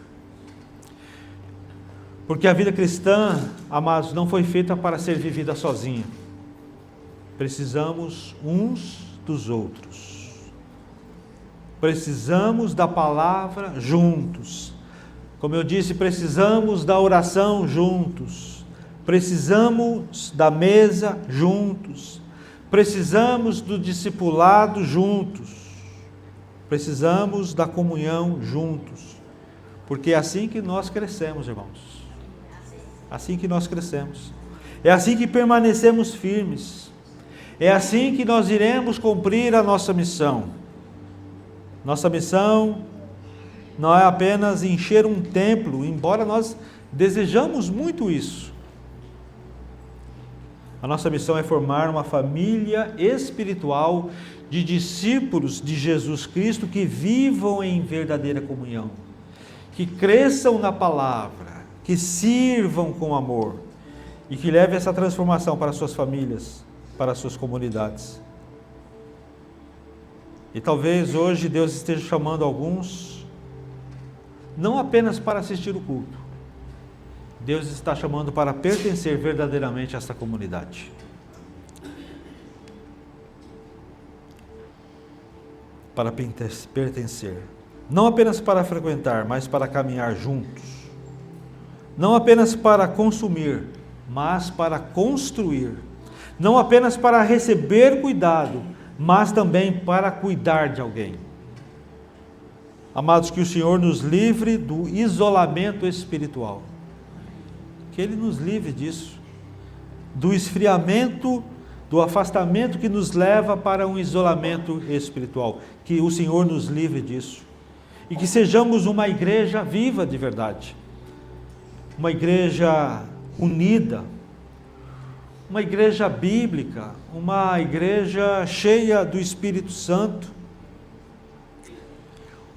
Porque a vida cristã, amados, não foi feita para ser vivida sozinha. Precisamos uns dos outros. Precisamos da palavra juntos. Como eu disse, precisamos da oração juntos. Precisamos da mesa juntos. Precisamos do discipulado juntos. Precisamos da comunhão juntos. Porque é assim que nós crescemos, irmãos. Assim que nós crescemos. É assim que permanecemos firmes. É assim que nós iremos cumprir a nossa missão. Nossa missão não é apenas encher um templo, embora nós desejamos muito isso. A nossa missão é formar uma família espiritual de discípulos de Jesus Cristo que vivam em verdadeira comunhão, que cresçam na palavra, que sirvam com amor e que levem essa transformação para suas famílias, para suas comunidades. E talvez hoje Deus esteja chamando alguns, não apenas para assistir o culto, Deus está chamando para pertencer verdadeiramente a essa comunidade. Para pertencer. Não apenas para frequentar, mas para caminhar juntos. Não apenas para consumir, mas para construir. Não apenas para receber cuidado, mas também para cuidar de alguém. Amados, que o Senhor nos livre do isolamento espiritual. Que Ele nos livre disso. Do esfriamento, do afastamento que nos leva para um isolamento espiritual. Que o Senhor nos livre disso. E que sejamos uma igreja viva de verdade. Uma igreja unida, uma igreja bíblica, uma igreja cheia do Espírito Santo,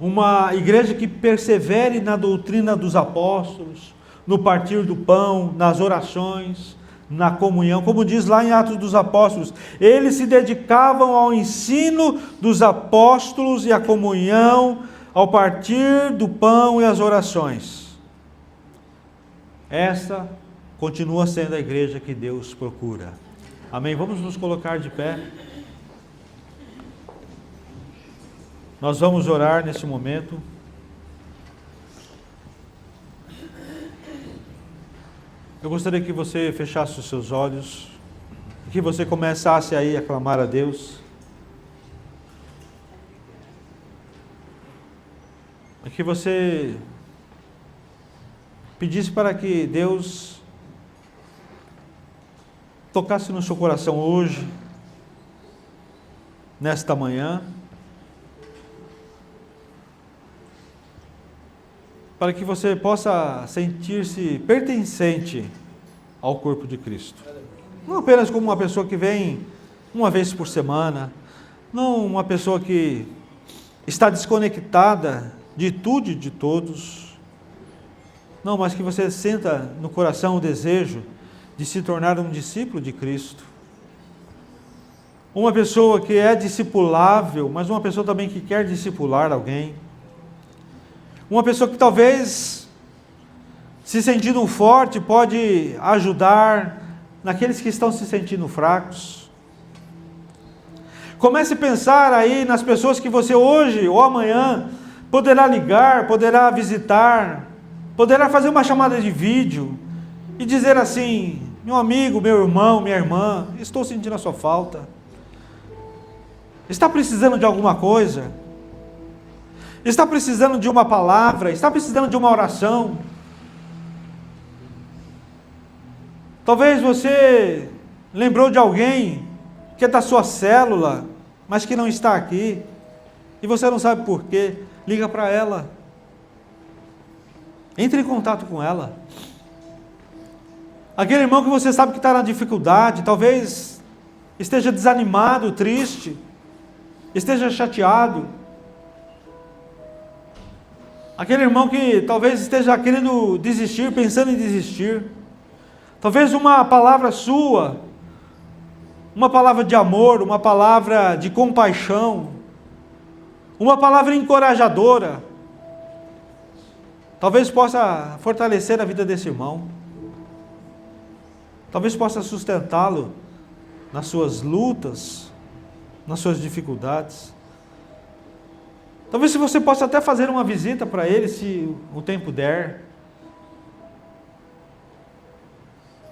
uma igreja que persevere na doutrina dos apóstolos, no partir do pão, nas orações, na comunhão, como diz lá em Atos dos Apóstolos, eles se dedicavam ao ensino dos apóstolos e à comunhão, ao partir do pão e às orações. Essa continua sendo a igreja que Deus procura. Amém? Vamos nos colocar de pé. Nós vamos orar nesse momento. Eu gostaria que você fechasse os seus olhos, que você começasse aí a clamar a Deus. E que você pedisse para que Deus tocasse no seu coração hoje, nesta manhã, para que você possa sentir-se pertencente ao corpo de Cristo. Não apenas como uma pessoa que vem uma vez por semana, não uma pessoa que está desconectada de tudo e de todos, não, mas que você sinta no coração o desejo de se tornar um discípulo de Cristo. Uma pessoa que é discipulável, mas uma pessoa também que quer discipular alguém. Uma pessoa que talvez, se sentindo forte, pode ajudar naqueles que estão se sentindo fracos. Comece a pensar aí nas pessoas que você hoje ou amanhã poderá ligar, poderá visitar, poderá fazer uma chamada de vídeo e dizer assim: meu amigo, meu irmão, minha irmã, estou sentindo a sua falta. Está precisando de alguma coisa? Está precisando de uma palavra? Está precisando de uma oração? Talvez você lembrou de alguém que é da sua célula, mas que não está aqui, e você não sabe por quê. Liga para ela. Entre em contato com ela. Aquele irmão que você sabe que está na dificuldade, talvez esteja desanimado, triste, esteja chateado. Aquele irmão que talvez esteja querendo desistir, pensando em desistir. Talvez uma palavra sua, uma palavra de amor, uma palavra de compaixão, uma palavra encorajadora, talvez possa fortalecer a vida desse irmão. Talvez possa sustentá-lo nas suas lutas, nas suas dificuldades. Talvez você possa até fazer uma visita para ele, se o tempo der.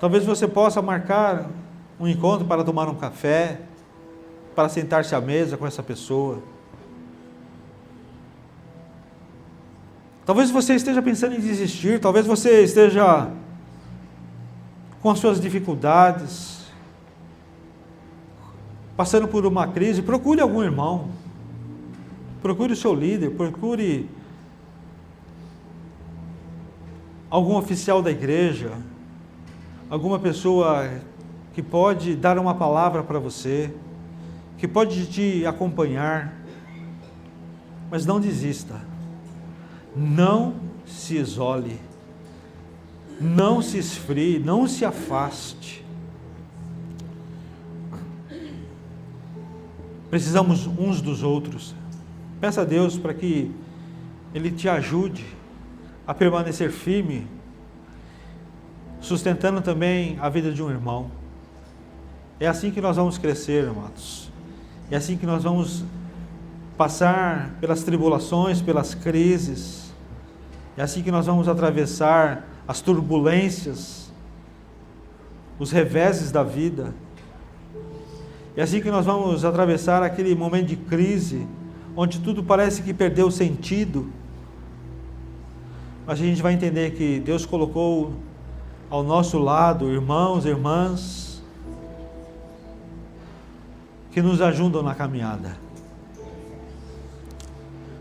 Talvez você possa marcar um encontro para tomar um café, para sentar-se à mesa com essa pessoa. Talvez você esteja pensando em desistir, talvez você esteja com as suas dificuldades, passando por uma crise. Procure algum irmão, procure o seu líder, procure algum oficial da igreja, alguma pessoa que pode dar uma palavra para você, que pode te acompanhar, mas não desista, não se isole, não se esfrie, não se afaste. Precisamos uns dos outros. Peça a Deus para que Ele te ajude a permanecer firme, sustentando também a vida de um irmão. É assim que nós vamos crescer, amados. É assim que nós vamos passar pelas tribulações, pelas crises. É assim que nós vamos atravessar as turbulências, os reveses da vida. É assim que nós vamos atravessar aquele momento de crise, onde tudo parece que perdeu sentido. Mas a gente vai entender que Deus colocou ao nosso lado irmãos, irmãs, que nos ajudam na caminhada.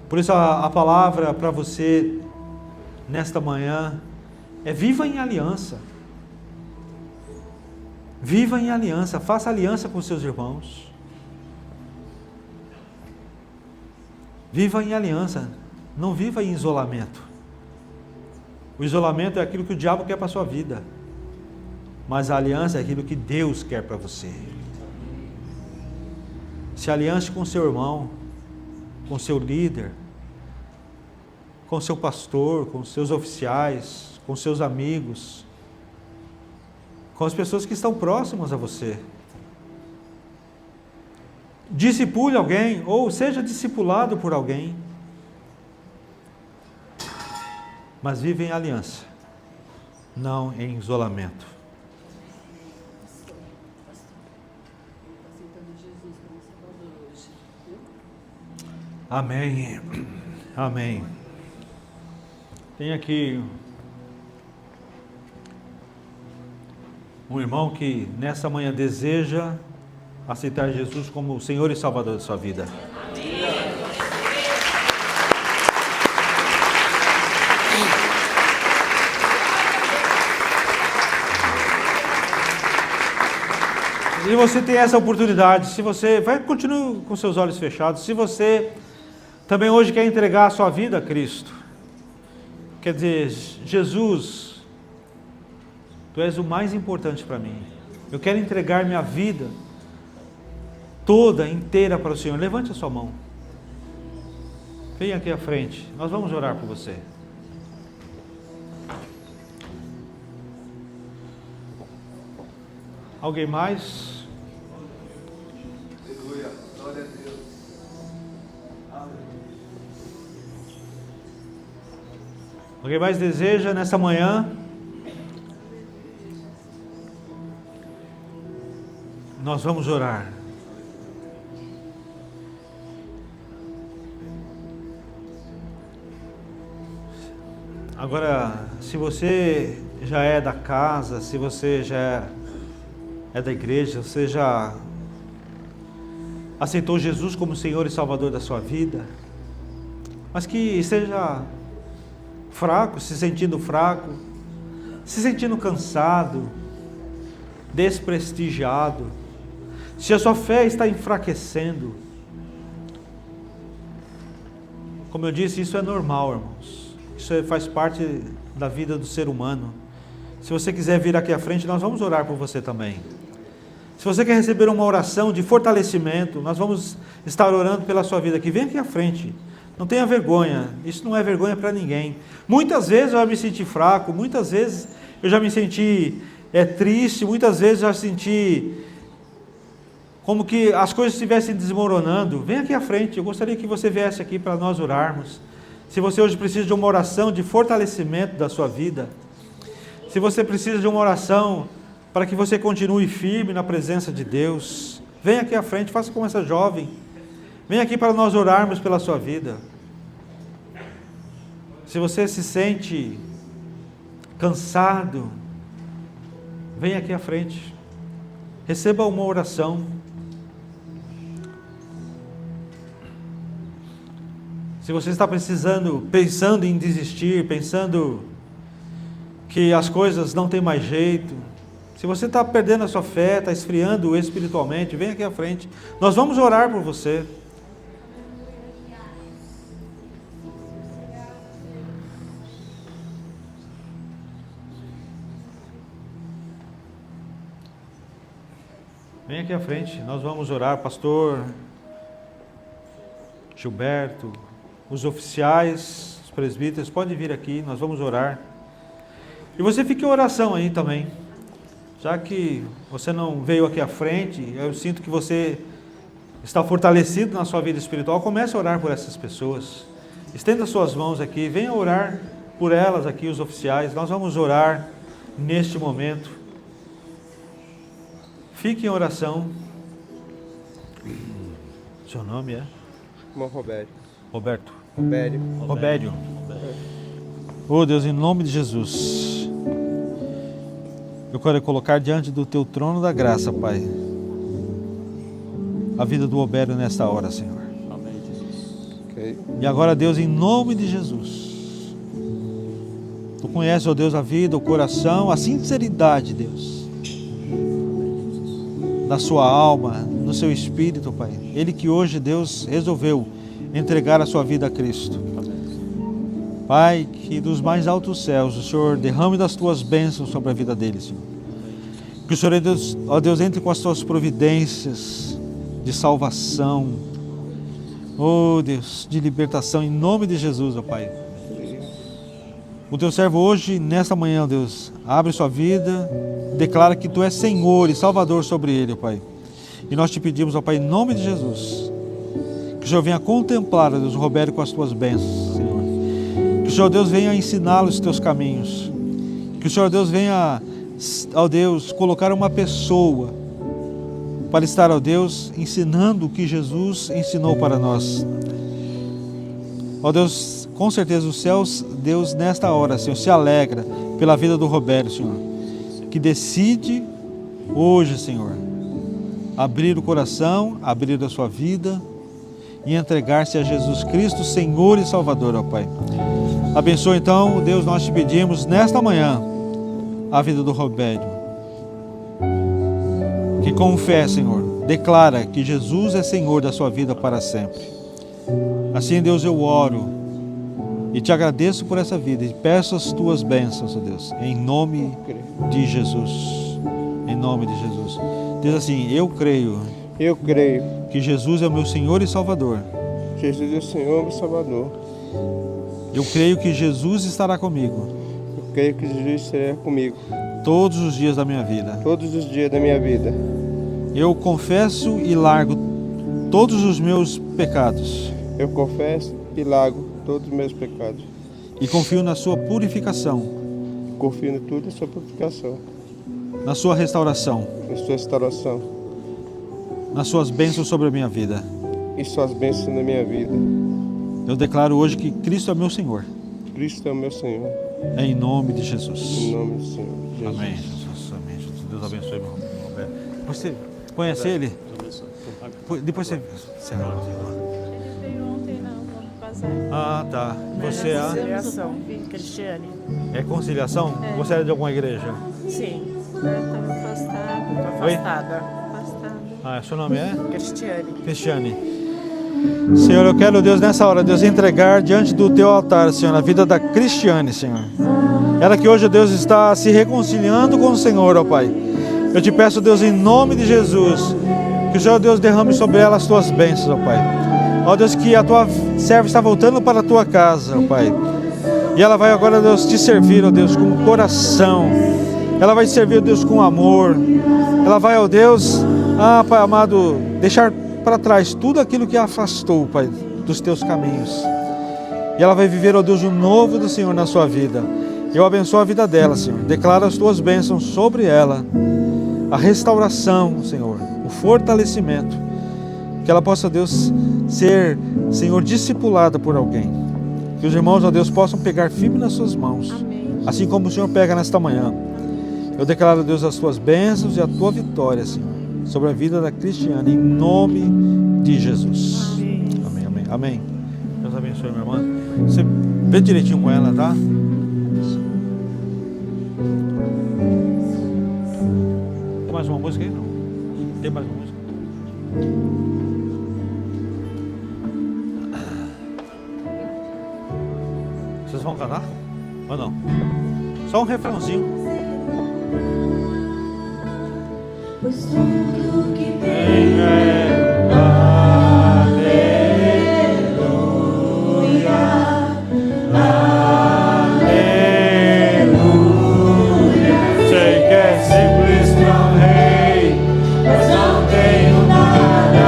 Por isso a palavra para você nesta manhã é: viva em aliança. Viva em aliança, faça aliança com seus irmãos. Viva em aliança, não viva em isolamento. O isolamento é aquilo que o diabo quer para a sua vida, mas a aliança é aquilo que Deus quer para você. Se aliance com seu irmão, com seu líder, com seu pastor, com seus oficiais, com seus amigos, com as pessoas que estão próximas a você. Discipule alguém, ou seja discipulado por alguém, mas vive em aliança, não em isolamento. Amém. Amém. Tem aqui um irmão que nessa manhã deseja aceitar Jesus como o Senhor e Salvador da sua vida. E você tem essa oportunidade. Se você continue com seus olhos fechados. Se você também hoje quer entregar a sua vida a Cristo, quer dizer: Jesus, Tu és o mais importante para mim. Eu quero entregar minha vida toda, inteira para o Senhor. Levante a sua mão. Venha aqui à frente. Nós vamos orar por você. Alguém mais? Aleluia. Glória a Deus. Alguém mais deseja nessa manhã? Nós vamos orar. Agora, se você já é da casa, se você já é da igreja, você já aceitou Jesus como Senhor e Salvador da sua vida, mas que esteja fraco, se sentindo cansado, desprestigiado, se a sua fé está enfraquecendo, como eu disse, isso é normal, irmãos. Isso faz parte da vida do ser humano. Se você quiser vir aqui à frente, nós vamos orar por você também. Se você quer receber uma oração de fortalecimento, nós vamos estar orando pela sua vida aqui. Vem aqui à frente. Não tenha vergonha. Isso não é vergonha para ninguém. Muitas vezes eu já me senti fraco, muitas vezes eu já me senti triste, muitas vezes eu já senti como que as coisas estivessem desmoronando. Vem aqui à frente. Eu gostaria que você viesse aqui para nós orarmos. Se você hoje precisa de uma oração de fortalecimento da sua vida, se você precisa de uma oração para que você continue firme na presença de Deus, vem aqui à frente, faça como essa jovem. Vem aqui para nós orarmos pela sua vida. Se você se sente cansado, vem aqui à frente. Receba uma oração. Se você está pensando em desistir, pensando que as coisas não têm mais jeito, se você está perdendo a sua fé, está esfriando espiritualmente, vem aqui à frente. Nós vamos orar por você. Vem aqui à frente, nós vamos orar, pastor Gilberto, os oficiais, os presbíteros, pode vir aqui, nós vamos orar. E você fique em oração aí também. Já que você não veio aqui à frente, eu sinto que você está fortalecido na sua vida espiritual, comece a orar por essas pessoas. Estenda suas mãos aqui, venha orar por elas aqui, os oficiais. Nós vamos orar neste momento. Fique em oração. Seu nome é? Irmão Roberto. Roberto. Robério. Oh Deus, em nome de Jesus, eu quero colocar diante do Teu trono da graça, Pai, a vida do Robério nesta hora, Senhor. Amém, Jesus. Okay. E agora, Deus, em nome de Jesus, Tu conheces, ó Deus, a vida, o coração, a sinceridade, Deus, na sua alma, no seu espírito, Pai. Ele que hoje, Deus, resolveu entregar a sua vida a Cristo. Pai, que dos mais altos céus o Senhor derrame das Tuas bênçãos sobre a vida dele, Senhor. Que o Senhor, ó Deus, entre com as Tuas providências de salvação, ó Deus, de libertação, em nome de Jesus, ó Pai. O Teu servo hoje, nesta manhã, ó Deus, abre sua vida, declara que Tu és Senhor e Salvador sobre ele, ó Pai. E nós te pedimos, ó Pai, em nome de Jesus, que o Senhor venha contemplar, ó Deus, o Roberto com as Tuas bênçãos, Senhor. Que o Senhor Deus venha ensiná-lo os Teus caminhos. Que o Senhor Deus venha, ó Deus, colocar uma pessoa para estar, ó Deus, ensinando o que Jesus ensinou para nós. Ó Deus, com certeza os céus, Deus, nesta hora, Senhor, se alegra pela vida do Roberto, Senhor, que decide hoje, Senhor, abrir o coração, abrir a sua vida e entregar-se a Jesus Cristo, Senhor e Salvador, ó Pai. Abençoa então, Deus, nós te pedimos nesta manhã a vida do Roberto, que com fé, Senhor, declara que Jesus é Senhor da sua vida para sempre. Assim, Deus, eu oro e te agradeço por essa vida e peço as Tuas bênçãos, ó Deus, em nome de Jesus. Em nome de Jesus. Diz assim: eu creio que Jesus é o meu Senhor e Salvador. Jesus é o Senhor e Salvador. Eu creio que Jesus estará comigo. Eu creio que Jesus estará comigo todos os dias da minha vida. Todos os dias da minha vida. Eu confesso e largo todos os meus pecados. Eu confesso e largo todos os meus pecados. E confio na sua purificação. Confio em tudo, na sua purificação. Na sua restauração. Na sua restauração. Nas suas bênçãos sobre a minha vida. E suas bênçãos na minha vida. Eu declaro hoje que Cristo é meu Senhor. Cristo é o meu Senhor. Em nome de Jesus. Em nome do Senhor Jesus. Amém, Jesus. Amém, Jesus. Deus abençoe, meu irmão Roberto. Você conhece ele? Depois você... Ele veio ontem no bazar. Ah, tá. Você é... Conciliação, Cristiane. É conciliação? É. Você é de alguma igreja? Sim, Agora estava afastado. tô Oi? afastada. Afastado. Ah, seu nome é? Cristiane. Cristiane. Senhor, eu quero, Deus, nessa hora, Deus, entregar diante do teu altar, Senhor, a vida da Cristiane, Senhor. Ela que hoje, Deus, está se reconciliando com o Senhor, ó Pai. Eu te peço, Deus, em nome de Jesus, que o Senhor, Deus, derrame sobre ela as tuas bênçãos, ó Pai. Ó Deus, que a tua serva está voltando para a tua casa, ó Pai. E ela vai agora, Deus, te servir, ó Deus, com coração. Ela vai te servir, ó Deus, com amor. Ela vai, ó Deus, Pai amado, deixar para trás tudo aquilo que a afastou, Pai, dos teus caminhos. E ela vai viver, ó Deus, o novo do Senhor na sua vida. Eu abençoo a vida dela, Senhor. Declaro as tuas bênçãos sobre ela. A restauração, Senhor. O fortalecimento. Que ela possa, Deus, ser, Senhor, discipulada por alguém. Que os irmãos, ó Deus, possam pegar firme nas suas mãos. Amém. Assim como o Senhor pega nesta manhã. Eu declaro, Deus, as tuas bênçãos e a tua vitória, Senhor, sobre a vida da Cristiane, em nome de Jesus. Amém, amém, amém. Deus abençoe, minha irmã. Você vê direitinho com ela, tá? Tem mais uma música aí? Não? Tem mais uma música? Vocês vão cantar? Ou não? Só um refrãozinho. Pois tudo que tem é aleluia, aleluia. Sei que é simples pra um rei, mas não tenho nada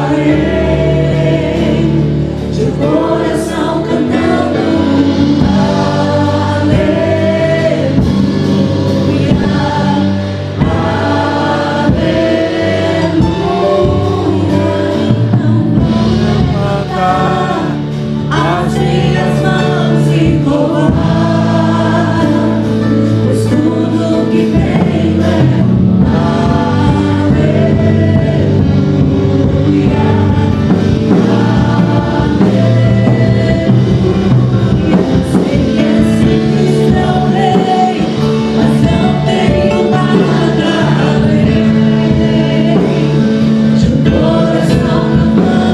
além de coração cantando as minhas mãos e louvar, pois tudo que tenho é aleluia, aleluia. Sei que é simples pra um rei, mas não tenho nada além de coração cantando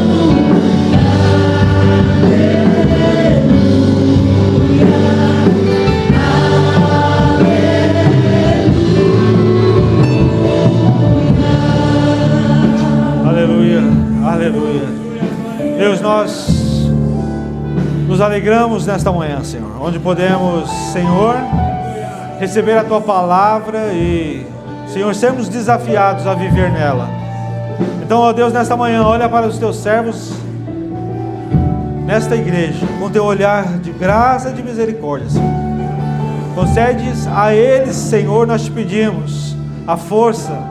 Aleluia, aleluia. Deus, nós nos alegramos nesta manhã, Senhor, onde podemos, Senhor, receber a Tua palavra e, Senhor, sermos desafiados a viver nela. Então, ó Deus, nesta manhã, olha para os Teus servos nesta igreja, com Teu olhar de graça e de misericórdia, Senhor. Concedes a eles, Senhor, nós te pedimos a força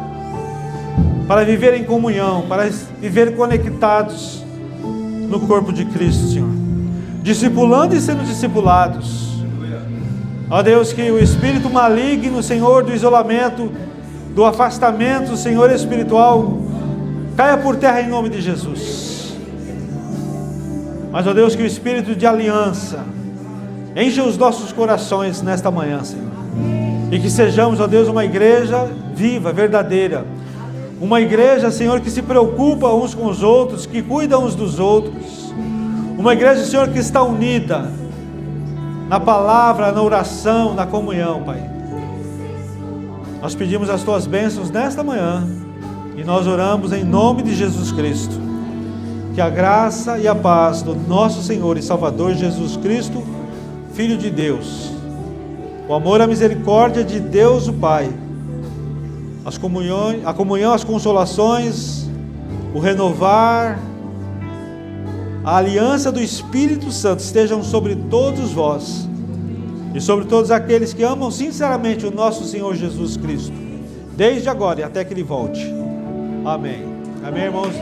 para viver em comunhão, para viver conectados no corpo de Cristo, Senhor. Discipulando e sendo discipulados. Ó Deus, que o espírito maligno, Senhor, do isolamento, do afastamento, Senhor, espiritual, caia por terra em nome de Jesus. Mas, ó Deus, que o espírito de aliança encha os nossos corações nesta manhã, Senhor. E que sejamos, ó Deus, uma igreja viva, verdadeira. Uma igreja, Senhor, que se preocupa uns com os outros, que cuida uns dos outros. Uma igreja, Senhor, que está unida na palavra, na oração, na comunhão, Pai. Nós pedimos as Tuas bênçãos nesta manhã e nós oramos em nome de Jesus Cristo. Que a graça e a paz do nosso Senhor e Salvador Jesus Cristo, Filho de Deus, o amor e a misericórdia de Deus o Pai, a comunhão, as consolações, o renovar, a aliança do Espírito Santo estejam sobre todos vós e sobre todos aqueles que amam sinceramente o nosso Senhor Jesus Cristo, desde agora e até que Ele volte. Amém. Amém, irmãos?